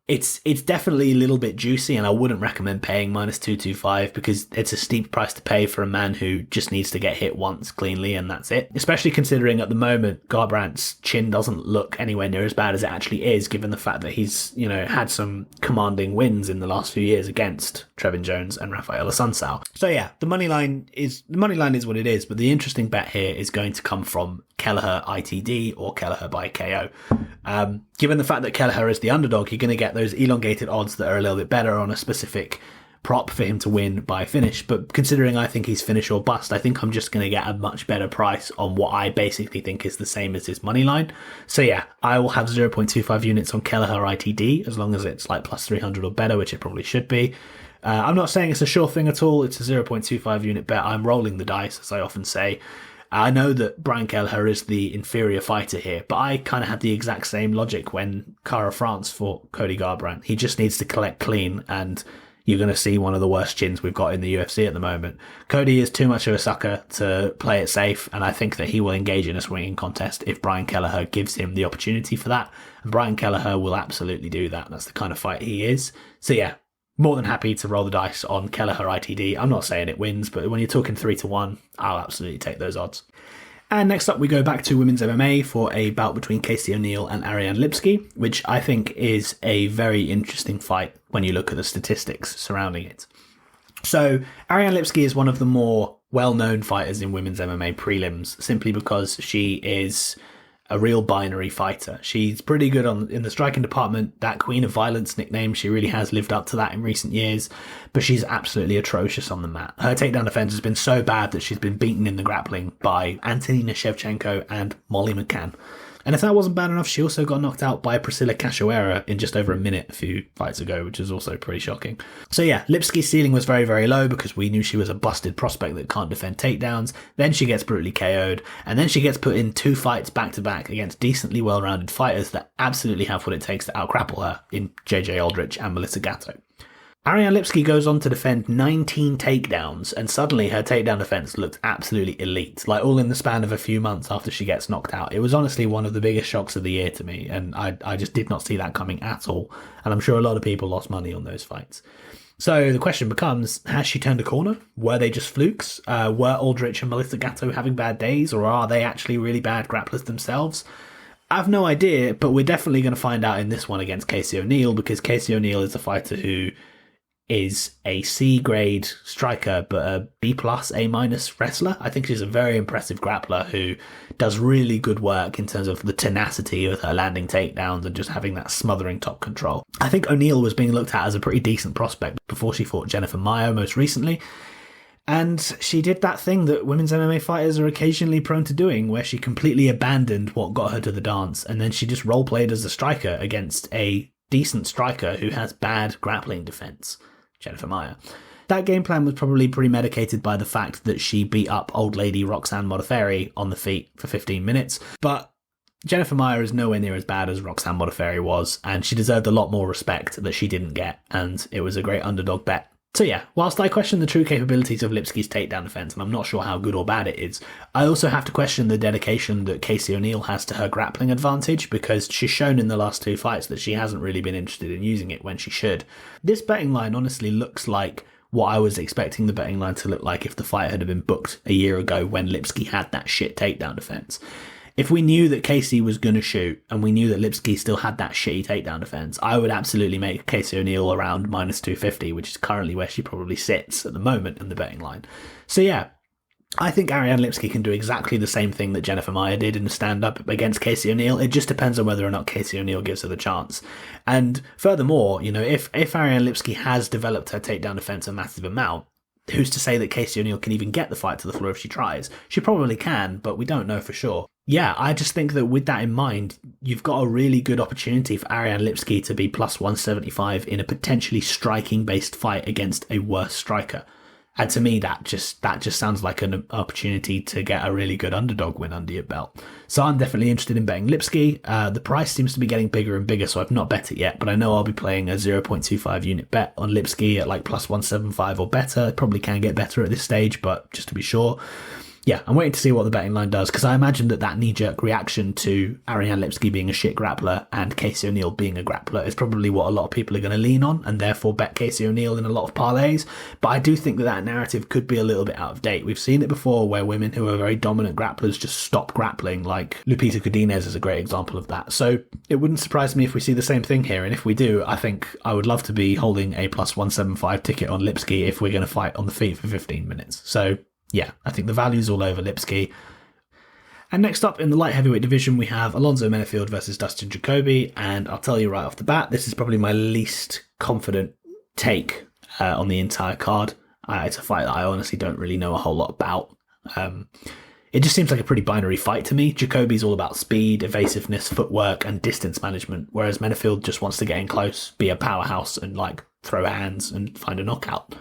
It's definitely a little bit juicy, and I wouldn't recommend paying minus 225 because it's a steep price to pay for a man who just needs to get hit once cleanly and that's it. Especially considering at the moment Garbrandt's chin doesn't look anywhere near as bad as it actually is, given the fact that he's, you know, had some commanding wins in the last few years against Trevin Jones and Rafael Assunção. So yeah, the money line is what it is, but the interesting bet here is going to come from Kelleher ITD or Kelleher by KO. Given the fact that Kelleher is the underdog, you're going to get those elongated odds that are a little bit better on a specific prop for him to win by finish. But considering I think he's finish or bust, I think I'm just going to get a much better price on what I basically think is the same as his money line. So yeah, I will have 0.25 units on Kelleher ITD as long as it's like plus 300 or better, which it probably should be. I'm not saying it's a sure thing at all. It's a 0.25 unit bet. I'm rolling the dice, as I often say. I know that Brian Kelleher is the inferior fighter here, but I kind of had the exact same logic when Cara France fought Cody Garbrandt. He just needs to collect clean, and you're going to see one of the worst chins we've got in the UFC at the moment. Cody is too much of a sucker to play it safe, and I think that he will engage in a swinging contest if Brian Kelleher gives him the opportunity for that. And Brian Kelleher will absolutely do that. That's the kind of fight he is. So yeah, more than happy to roll the dice on Kelleher ITD. I'm not saying it wins, but when you're talking 3-1, I'll absolutely take those odds. And next up, we go back to women's MMA for a bout between Casey O'Neill and Ariane Lipski, which I think is a very interesting fight when you look at the statistics surrounding it. So Ariane Lipski is one of the more well-known fighters in women's MMA prelims, simply because she is a real binary fighter. She's pretty good in the striking department. That Queen of Violence nickname, she really has lived up to that in recent years, but she's absolutely atrocious on the mat. Her takedown defense has been so bad that she's been beaten in the grappling by Antonina Shevchenko and Molly McCann. And if that wasn't bad enough, she also got knocked out by Priscilla Cachoeira in just over a minute a few fights ago, which is also pretty shocking. So yeah, Lipski's ceiling was very, very low because we knew she was a busted prospect that can't defend takedowns. Then she gets brutally KO'd, and then she gets put in 2 fights back-to-back against decently well-rounded fighters that absolutely have what it takes to outgrapple her in JJ Aldrich and Melissa Gatto. Ariane Lipski goes on to defend 19 takedowns, and suddenly her takedown defense looked absolutely elite, like all in the span of a few months after she gets knocked out. It was honestly one of the biggest shocks of the year to me, and I just did not see that coming at all, and I'm sure a lot of people lost money on those fights. So the question becomes, has she turned a corner? Were they just flukes? Were Aldrich and Melissa Gatto having bad days, or are they actually really bad grapplers themselves? I have no idea, but we're definitely going to find out in this one against Casey O'Neill, because Casey O'Neill is a fighter who is a C grade striker, but a B plus, A minus wrestler. I think she's a very impressive grappler who does really good work in terms of the tenacity of her landing takedowns and just having that smothering top control. I think O'Neill was being looked at as a pretty decent prospect before she fought Jennifer Maia most recently. And she did that thing that women's MMA fighters are occasionally prone to doing, where she completely abandoned what got her to the dance, and then she just role-played as a striker against a decent striker who has bad grappling defense, Jennifer Maia. That game plan was probably premeditated by the fact that she beat up old lady Roxanne Modafferi on the feet for 15 minutes, but Jennifer Maia is nowhere near as bad as Roxanne Modafferi was, and she deserved a lot more respect that she didn't get, and it was a great underdog bet. So yeah, whilst I question the true capabilities of Lipski's takedown defense, and I'm not sure how good or bad it is, I also have to question the dedication that Casey O'Neill has to her grappling advantage, because she's shown in the last 2 fights that she hasn't really been interested in using it when she should. This betting line honestly looks like what I was expecting the betting line to look like if the fight had been booked a year ago when Lipski had that shit takedown defense. If we knew that Casey was going to shoot and we knew that Lipski still had that shitty takedown defense, I would absolutely make Casey O'Neill around minus 250, which is currently where she probably sits at the moment in the betting line. So yeah, I think Ariane Lipski can do exactly the same thing that Jennifer Maia did in the stand-up against Casey O'Neill. It just depends on whether or not Casey O'Neill gives her the chance. And furthermore, you know, if Ariane Lipski has developed her takedown defense a massive amount, who's to say that Casey O'Neill can even get the fight to the floor if she tries? She probably can, but we don't know for sure. Yeah, I just think that with that in mind, you've got a really good opportunity for Ariane Lipski to be plus 175 in a potentially striking-based fight against a worse striker. And to me, that just sounds like an opportunity to get a really good underdog win under your belt. So I'm definitely interested in betting Lipski. The price seems to be getting bigger and bigger, so I've not bet it yet, but I know I'll be playing a 0.25 unit bet on Lipski at like plus 175 or better. Probably can get better at this stage, but just to be sure. Yeah, I'm waiting to see what the betting line does, because I imagine that knee-jerk reaction to Ariane Lipski being a shit grappler and Casey O'Neill being a grappler is probably what a lot of people are going to lean on, and therefore bet Casey O'Neill in a lot of parlays. But I do think that narrative could be a little bit out of date. We've seen it before where women who are very dominant grapplers just stop grappling, like Lupita Godinez is a great example of that. So it wouldn't surprise me if we see the same thing here, and if we do, I think I would love to be holding a plus 175 ticket on Lipski if we're going to fight on the feet for 15 minutes. So yeah, I think the value's all over Lipski. And next up in the light heavyweight division, we have Alonzo Menifield versus Dustin Jacoby. And I'll tell you right off the bat, this is probably my least confident take on the entire card. It's a fight that I honestly don't really know a whole lot about. It just seems like a pretty binary fight to me. Jacoby's all about speed, evasiveness, footwork, and distance management, whereas Menifield just wants to get in close, be a powerhouse, and like throw hands and find a knockout.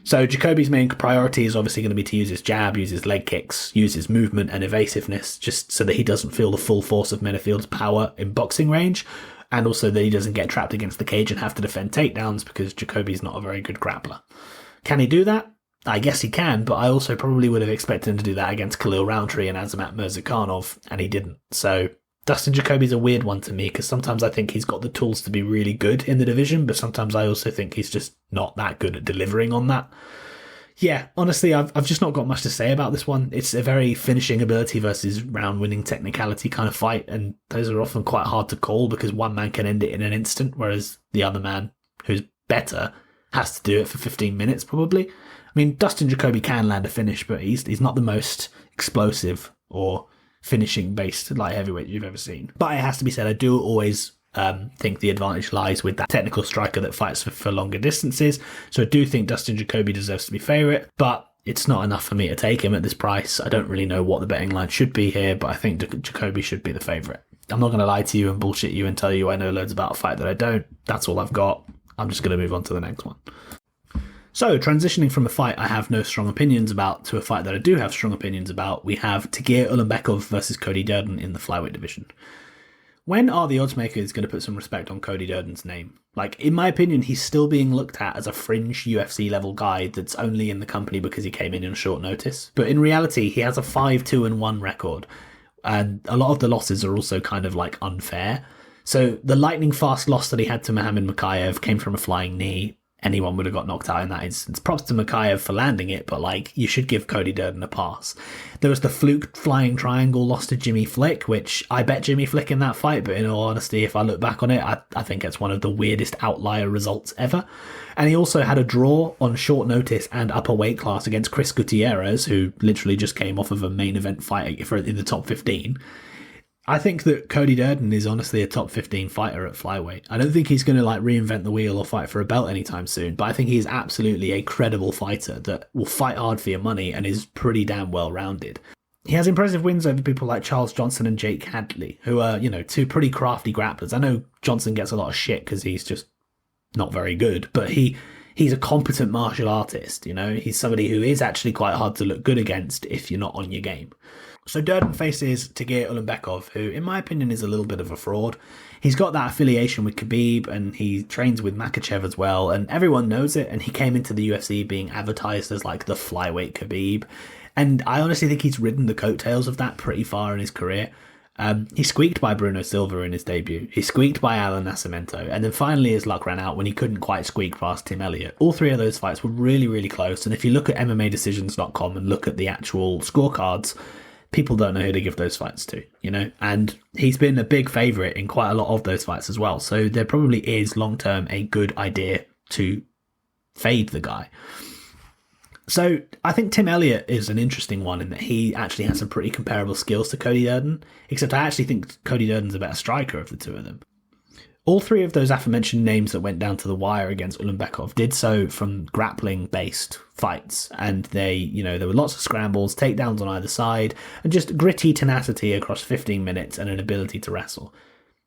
So Jacoby's main priority is obviously going to be to use his jab, use his leg kicks, use his movement and evasiveness, just so that he doesn't feel the full force of Menifield's power in boxing range, and also that he doesn't get trapped against the cage and have to defend takedowns, because Jacoby's not a very good grappler. Can he do that? I guess he can, but I also probably would have expected him to do that against Khalil Roundtree and Azamat Mirzakhanov, and he didn't. So Dustin Jacoby's a weird one to me, because sometimes I think he's got the tools to be really good in the division, but sometimes I also think he's just not that good at delivering on that. Yeah, honestly, I've just not got much to say about this one. It's a very finishing ability versus round-winning technicality kind of fight, and those are often quite hard to call because one man can end it in an instant, whereas the other man, who's better, has to do it for 15 minutes probably. I mean, Dustin Jacoby can land a finish, but he's not the most explosive or finishing-based light heavyweight you've ever seen. But it has to be said, I do always think the advantage lies with that technical striker that fights for longer distances. So I do think Dustin Jacoby deserves to be favourite, but it's not enough for me to take him at this price. I don't really know what the betting line should be here, but I think Jacoby should be the favourite. I'm not going to lie to you and bullshit you and tell you I know loads about a fight that I don't. That's all I've got. I'm just going to move on to the next one. So, transitioning from a fight I have no strong opinions about to a fight that I do have strong opinions about, we have Tagir Ulanbekov versus Cody Durden in the flyweight division. When are the oddsmakers going to put some respect on Cody Durden's name? Like, in my opinion, he's still being looked at as a fringe UFC level guy that's only in the company because he came in on short notice. But in reality, he has a 5-2-1 record, and a lot of the losses are also kind of like unfair. So the lightning fast loss that he had to Mohamed Mokaev came from a flying knee. anyone would have got knocked out in that instance. Props to Mikhaev for landing it, but like, you should give Cody Durden a pass. There was the fluke flying triangle lost to Jimmy Flick, which I bet Jimmy Flick in that fight, but in all honesty, if I look back on it, I think it's one of the weirdest outlier results ever. And he also had a draw on short notice and upper weight class against Chris Gutierrez, who literally just came off of a main event fight in the top 15. I think that Cody Durden is honestly a top 15 fighter at flyweight. I don't think he's going to like reinvent the wheel or fight for a belt anytime soon, but I think he is absolutely a credible fighter that will fight hard for your money and is pretty damn well rounded. He has impressive wins over people like Charles Johnson and Jake Hadley, who are, two pretty crafty grapplers. I know Johnson gets a lot of shit because he's just not very good, but he's a competent martial artist, He's somebody who is actually quite hard to look good against if you're not on your game. So Durden faces Tagir Ulanbekov, who, in my opinion, is a little bit of a fraud. He's got that affiliation with Khabib, and he trains with Makhachev as well, and everyone knows it, and he came into the UFC being advertised as, like, the flyweight Khabib. And I honestly think he's ridden the coattails of that pretty far in his career. He squeaked by Bruno Silva in his debut. He squeaked by Alan Nascimento. And then finally his luck ran out when he couldn't quite squeak past Tim Elliott. All three of those fights were really, really close. And if you look at MMAdecisions.com and look at the actual scorecards, people don't know who to give those fights to, And he's been a big favourite in quite a lot of those fights as well. So there probably is long-term a good idea to fade the guy. So I think Tim Elliott is an interesting one in that he actually has some pretty comparable skills to Cody Durden, except I actually think Cody Durden's a better striker of the two of them. All three of those aforementioned names that went down to the wire against Ulanbekov did so from grappling-based fights, and there were lots of scrambles, takedowns on either side, and just gritty tenacity across 15 minutes and an ability to wrestle.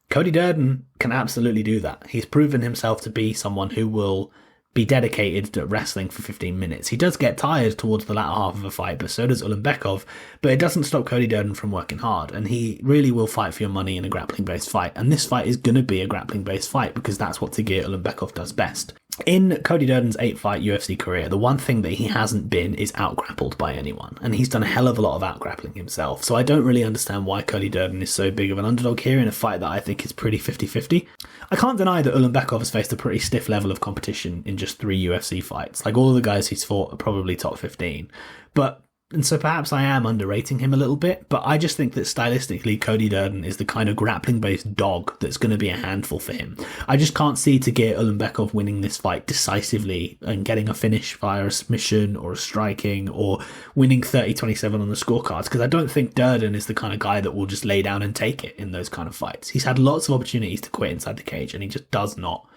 Cody Durden can absolutely do that. He's proven himself to be someone who will be dedicated to wrestling for 15 minutes. He does get tired towards the latter half of a fight, but so does Ulanbekov, but it doesn't stop Cody Durden from working hard, and he really will fight for your money in a grappling-based fight, and this fight is going to be a grappling-based fight because that's what Tagir Ulanbekov does best. In Cody Durden's 8-fight UFC career, the one thing that he hasn't been is out-grappled by anyone, and he's done a hell of a lot of out-grappling himself, so I don't really understand why Cody Durden is so big of an underdog here in a fight that I think is pretty 50-50. I can't deny that Ulanbekov has faced a pretty stiff level of competition in just 3 UFC fights. Like, all of the guys he's fought are probably top 15, and so perhaps I am underrating him a little bit, but I just think that stylistically Cody Durden is the kind of grappling-based dog that's going to be a handful for him. I just can't see Tagir Ulanbekov winning this fight decisively and getting a finish via a submission or a striking or winning 30-27 on the scorecards, because I don't think Durden is the kind of guy that will just lay down and take it in those kind of fights. He's had lots of opportunities to quit inside the cage and he just does not.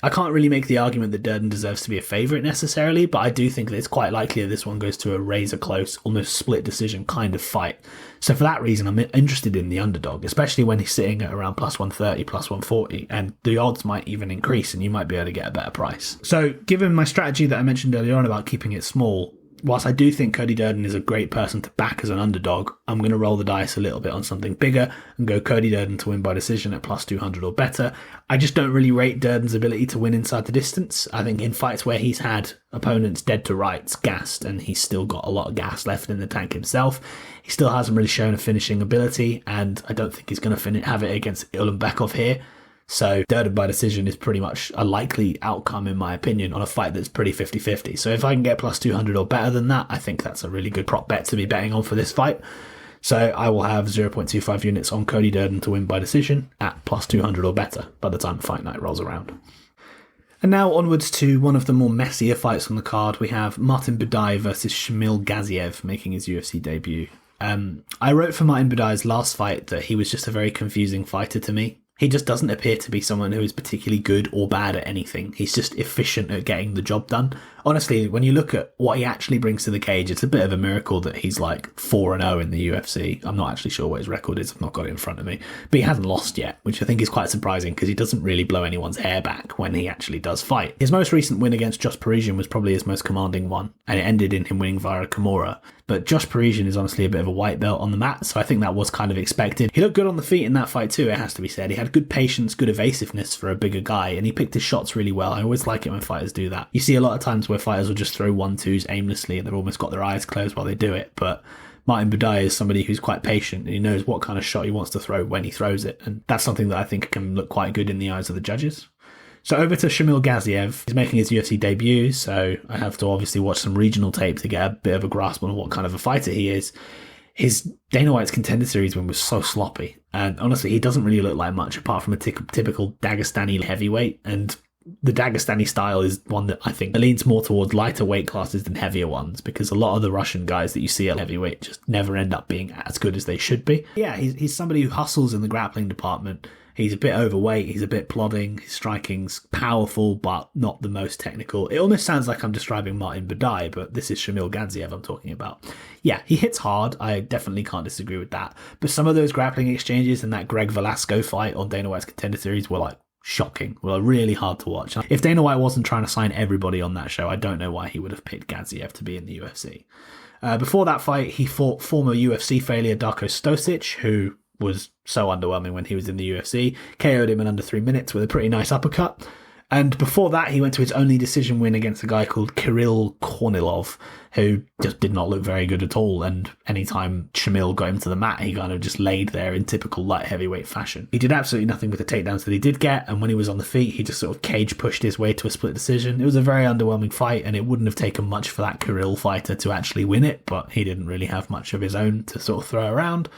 I can't really make the argument that Durden deserves to be a favourite necessarily, but I do think that it's quite likely that this one goes to a razor-close, almost split decision kind of fight. So for that reason, I'm interested in the underdog, especially when he's sitting at around plus 130, plus 140, and the odds might even increase and you might be able to get a better price. So given my strategy that I mentioned earlier on about keeping it small, whilst I do think Cody Durden is a great person to back as an underdog, I'm going to roll the dice a little bit on something bigger and go Cody Durden to win by decision at plus 200 or better. I just don't really rate Durden's ability to win inside the distance. I think in fights where he's had opponents dead to rights, gassed, and he's still got a lot of gas left in the tank himself, he still hasn't really shown a finishing ability, and I don't think he's going to have it against Ulanbekov here. So Durden by decision is pretty much a likely outcome, in my opinion, on a fight that's pretty 50-50. So if I can get plus 200 or better than that, I think that's a really good prop bet to be betting on for this fight. So I will have 0.25 units on Cody Durden to win by decision at plus 200 or better by the time fight night rolls around. And now onwards to one of the more messier fights on the card. We have Martin Buday versus Shamil Gaziev making his UFC debut. I wrote for Martin Buday's last fight that he was just a very confusing fighter to me. He just doesn't appear to be someone who is particularly good or bad at anything. He's just efficient at getting the job done. Honestly, when you look at what he actually brings to the cage, it's a bit of a miracle that he's like 4-0 in the UFC. I'm not actually sure what his record is. I've not got it in front of me. But he hasn't lost yet, which I think is quite surprising because he doesn't really blow anyone's hair back when he actually does fight. His most recent win against Josh Parisian was probably his most commanding one, and it ended in him winning via Kimura. But Josh Parisian is honestly a bit of a white belt on the mat, so I think that was kind of expected. He looked good on the feet in that fight too, it has to be said. He had good patience, good evasiveness for a bigger guy, and he picked his shots really well. I always like it when fighters do that. You see a lot of times where fighters will just throw 1-2s aimlessly and they've almost got their eyes closed while they do it, but Martin Buday is somebody who's quite patient and he knows what kind of shot he wants to throw when he throws it, and that's something that I think can look quite good in the eyes of the judges. So over to Shamil Gaziev. He's making his UFC debut, so I have to obviously watch some regional tape to get a bit of a grasp on what kind of a fighter he is. His Dana White's Contender Series win was so sloppy, and honestly, he doesn't really look like much apart from a typical Dagestani heavyweight, and the Dagestani style is one that I think leans more towards lighter weight classes than heavier ones, because a lot of the Russian guys that you see at heavyweight just never end up being as good as they should be. Yeah, he's somebody who hustles in the grappling department. He's a bit overweight, he's a bit plodding, his striking's powerful, but not the most technical. It almost sounds like I'm describing Martin Buday, but this is Shamil Gaziev I'm talking about. Yeah, he hits hard, I definitely can't disagree with that, but some of those grappling exchanges in that Greg Velasco fight on Dana White's Contender Series were shocking, were really hard to watch. If Dana White wasn't trying to sign everybody on that show, I don't know why he would have picked Gaziev to be in the UFC. Before that fight, he fought former UFC failure Darko Stosic, who was so underwhelming when he was in the UFC, KO'd him in under 3 minutes with a pretty nice uppercut. And before that, he went to his only decision win against a guy called Karol Kornilov, who just did not look very good at all. And anytime Shamil got him to the mat, he kind of just laid there in typical light heavyweight fashion. He did absolutely nothing with the takedowns that he did get, and when he was on the feet, he just sort of cage pushed his way to a split decision. It was a very underwhelming fight, and it wouldn't have taken much for that Karol fighter to actually win it, but he didn't really have much of his own to sort of throw around.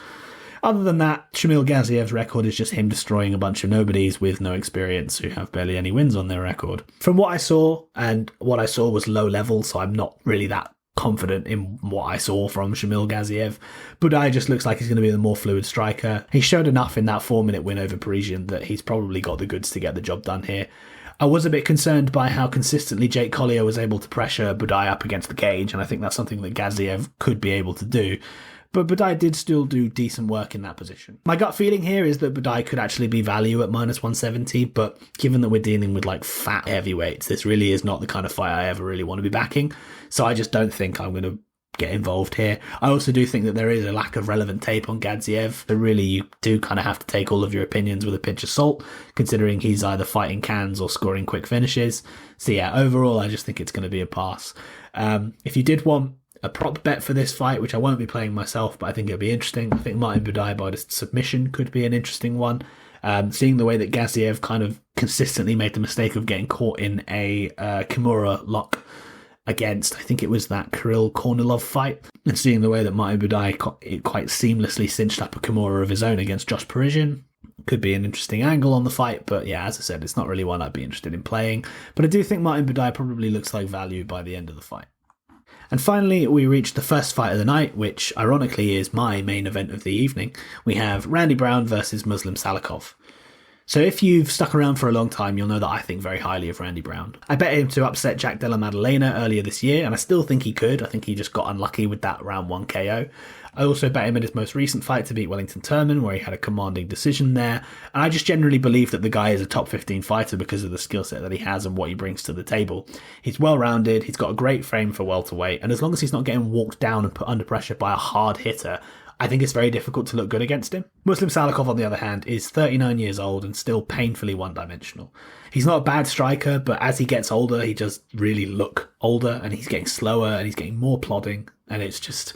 Other than that, Shamil Gaziev's record is just him destroying a bunch of nobodies with no experience who have barely any wins on their record. From what I saw, and what I saw was low level, so I'm not really that confident in what I saw from Shamil Gaziev. Buday just looks like he's going to be the more fluid striker. He showed enough in that 4-minute win over Parisian that he's probably got the goods to get the job done here. I was a bit concerned by how consistently Jake Collier was able to pressure Buday up against the cage, and I think that's something that Gaziev could be able to do. But Buday did still do decent work in that position. My gut feeling here is that Buday could actually be value at minus 170, but given that we're dealing with fat heavyweights, this really is not the kind of fight I ever really want to be backing. So I just don't think I'm going to get involved here. I also do think that there is a lack of relevant tape on Gaziev. So really, you do kind of have to take all of your opinions with a pinch of salt, considering he's either fighting cans or scoring quick finishes. So yeah, overall, I just think it's going to be a pass. If you did want a prop bet for this fight, which I won't be playing myself, but I think it'll be interesting. I think Martin Buday by the submission could be an interesting one. Seeing the way that Gaziev kind of consistently made the mistake of getting caught in a Kimura lock against, I think it was that Karol Kornilov fight, and seeing the way that Martin Buday quite seamlessly cinched up a Kimura of his own against Josh Parisian could be an interesting angle on the fight. But yeah, as I said, it's not really one I'd be interested in playing. But I do think Martin Buday probably looks like value by the end of the fight. And finally, we reached the first fight of the night, which ironically is my main event of the evening. We have Randy Brown versus Muslim Salikhov. So if you've stuck around for a long time, you'll know that I think very highly of Randy Brown. I bet him to upset Jack Della Maddalena earlier this year, and I still think he could. I think he just got unlucky with that round 1 KO. I also bet him in his most recent fight to beat Wellington Turman, where he had a commanding decision there. And I just generally believe that the guy is a top 15 fighter because of the skill set that he has and what he brings to the table. He's well-rounded, he's got a great frame for welterweight, and as long as he's not getting walked down and put under pressure by a hard hitter, I think it's very difficult to look good against him. Muslim Salikhov, on the other hand, is 39 years old and still painfully one-dimensional. He's not a bad striker, but as he gets older, he does really look older, and he's getting slower, and he's getting more plodding, and it's just...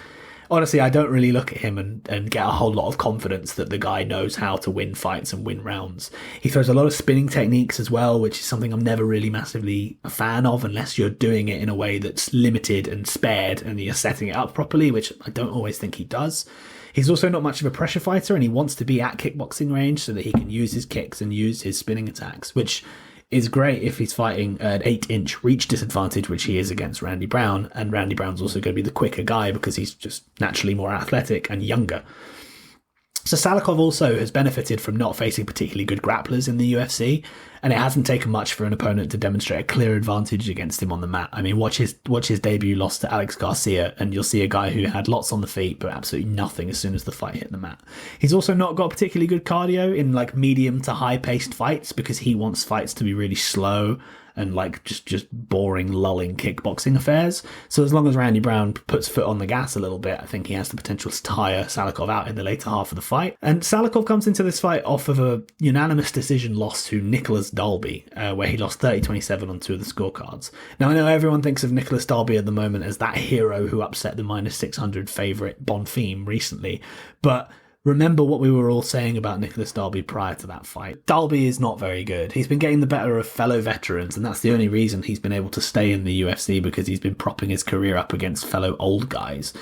Honestly, I don't really look at him and get a whole lot of confidence that the guy knows how to win fights and win rounds. He throws a lot of spinning techniques as well, which is something I'm never really massively a fan of unless you're doing it in a way that's limited and spared and you're setting it up properly, which I don't always think he does. He's also not much of a pressure fighter, and he wants to be at kickboxing range so that he can use his kicks and use his spinning attacks, which is great if he's fighting an 8-inch reach disadvantage, which he is against Randy Brown, and Randy Brown's also going to be the quicker guy because he's just naturally more athletic and younger. So Salikhov also has benefited from not facing particularly good grapplers in the UFC, and it hasn't taken much for an opponent to demonstrate a clear advantage against him on the mat. I mean, watch his debut loss to Alex Garcia, and you'll see a guy who had lots on the feet, but absolutely nothing as soon as the fight hit the mat. He's also not got particularly good cardio in medium to high-paced fights because he wants fights to be really slow and just boring, lulling kickboxing affairs. So as long as Randy Brown puts foot on the gas a little bit, I think he has the potential to tire Salikhov out in the later half of the fight. And Salikhov comes into this fight off of a unanimous decision loss to Nicholas Dalby, where he lost 30-27 on 2 of the scorecards. Now, I know everyone thinks of Nicholas Dalby at the moment as that hero who upset the -600 favourite Bonfim recently, but remember what we were all saying about Nicholas Dalby prior to that fight. Dalby is not very good. He's been getting the better of fellow veterans, and that's the only reason he's been able to stay in the UFC, because he's been propping his career up against fellow old guys.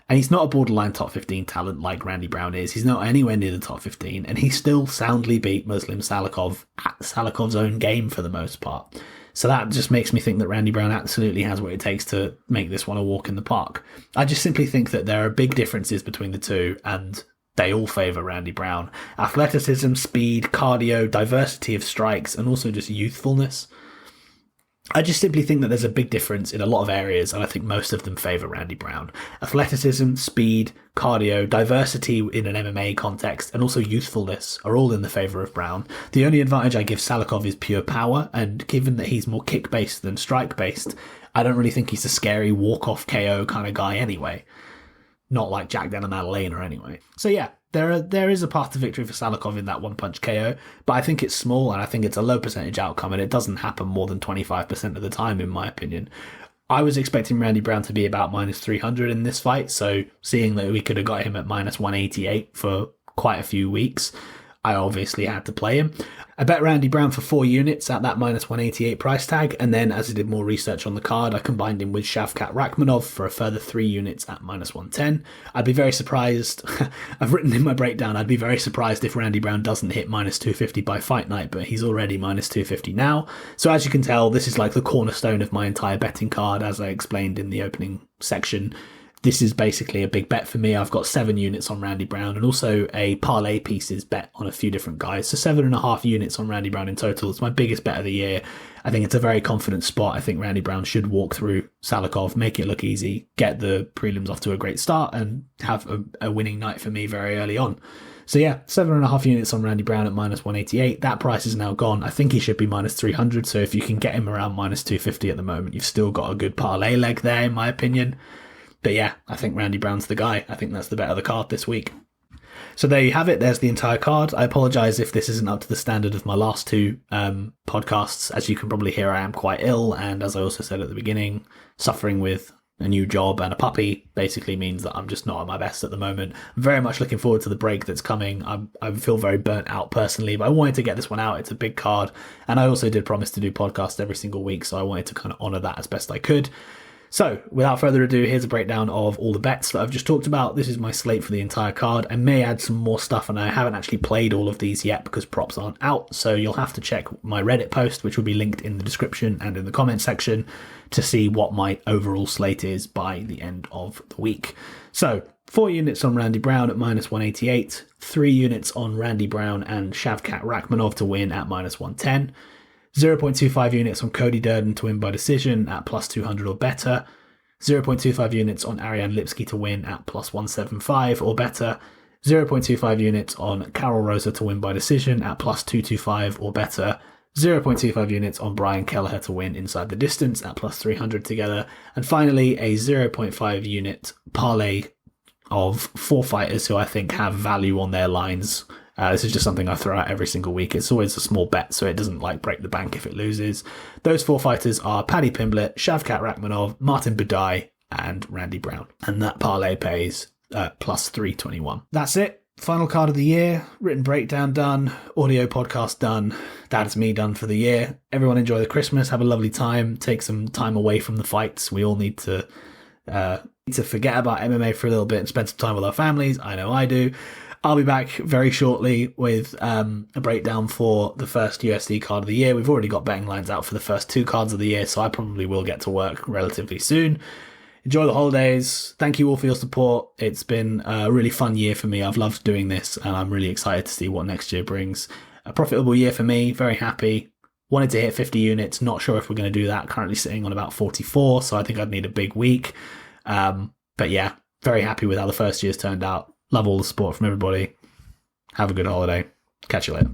And he's not a borderline top 15 talent like Randy Brown is. He's not anywhere near the top 15, and he still soundly beat Muslim Salikhov at Salikhov's own game for the most part. So that just makes me think that Randy Brown absolutely has what it takes to make this one a walk in the park. I just simply think that there are big differences between the two, and they all favour Randy Brown. Athleticism, speed, cardio, diversity of strikes, and also just youthfulness. I just simply think that there's a big difference in a lot of areas, and I think most of them favour Randy Brown. Athleticism, speed, cardio, diversity in an MMA context, and also youthfulness are all in the favour of Brown. The only advantage I give Salikhov is pure power, and given that he's more kick-based than strike-based, I don't really think he's a scary walk-off KO kind of guy anyway. Not like Jack Della Maddalena anyway. So yeah, there is a path to victory for Salikhov in that one-punch KO, but I think it's small, and I think it's a low percentage outcome, and it doesn't happen more than 25% of the time, in my opinion. I was expecting Randy Brown to be about minus 300 in this fight, so seeing that we could have got him at minus 188 for quite a few weeks, I obviously had to play him. I bet Randy Brown for 4 units at that minus 188 price tag, and then as I did more research on the card, I combined him with Shavkat Rakhmonov for a further 3 units at minus 110. I'd be very surprised, I've written in my breakdown, I'd be very surprised if Randy Brown doesn't hit minus 250 by fight night, but he's already minus 250 now. So as you can tell, this is like the cornerstone of my entire betting card, as I explained in the opening section. This is basically a big bet for me. I've got 7 units on Randy Brown and also a Parlay Pieces bet on a few different guys. So 7.5 units on Randy Brown in total. It's my biggest bet of the year. I think it's a very confident spot. I think Randy Brown should walk through Salikhov, make it look easy, get the prelims off to a great start, and have a winning night for me very early on. So yeah, 7.5 units on Randy Brown at minus 188. That price is now gone. I think he should be minus 300. So if you can get him around minus 250 at the moment, you've still got a good parlay leg there, in my opinion. But yeah, I think Randy Brown's the guy. I think that's the bet of the card this week. So there you have it. There's the entire card. I apologise if this isn't up to the standard of my last 2 podcasts. As you can probably hear, I am quite ill. And as I also said at the beginning, suffering with a new job and a puppy basically means that I'm just not at my best at the moment. I'm very much looking forward to the break that's coming. I feel very burnt out personally, but I wanted to get this one out. It's a big card. And I also did promise to do podcasts every single week, so I wanted to kind of honour that as best I could. So, without further ado, here's a breakdown of all the bets that I've just talked about. This is my slate for the entire card. I may add some more stuff, and I haven't actually played all of these yet because props aren't out. So you'll have to check my Reddit post, which will be linked in the description and in the comment section, to see what my overall slate is by the end of the week. So, 4 units on Randy Brown at minus 188, 3 units on Randy Brown and Shavkat Rakhmonov to win at minus 110, 0.25 units on Cody Durden to win by decision at plus 200 or better, 0.25 units on Ariane Lipski to win at plus 175 or better, 0.25 units on Karol Rosa to win by decision at plus 225 or better, 0.25 units on Brian Kelleher to win inside the distance at plus 300 together, and finally a 0.5 unit parlay of 4 fighters who I think have value on their lines. This is just something I throw out every single week. It's always a small bet, so it doesn't break the bank if it loses. Those 4 fighters are Paddy Pimblett, Shavkat Rakhmonov, Martin Buday, and Randy Brown. And that parlay pays plus 321. That's it. Final card of the year. Written breakdown done. Audio podcast done. That's me done for the year. Everyone enjoy the Christmas. Have a lovely time. Take some time away from the fights. We all need to forget about MMA for a little bit and spend some time with our families. I know I do. I'll be back very shortly with a breakdown for the first UFC card of the year. We've already got betting lines out for the first 2 cards of the year, so I probably will get to work relatively soon. Enjoy the holidays. Thank you all for your support. It's been a really fun year for me. I've loved doing this, and I'm really excited to see what next year brings. A profitable year for me. Very happy. Wanted to hit 50 units. Not sure if we're going to do that. Currently sitting on about 44, so I think I'd need a big week. But yeah, very happy with how the first year's turned out. Love all the support from everybody. Have a good holiday. Catch you later.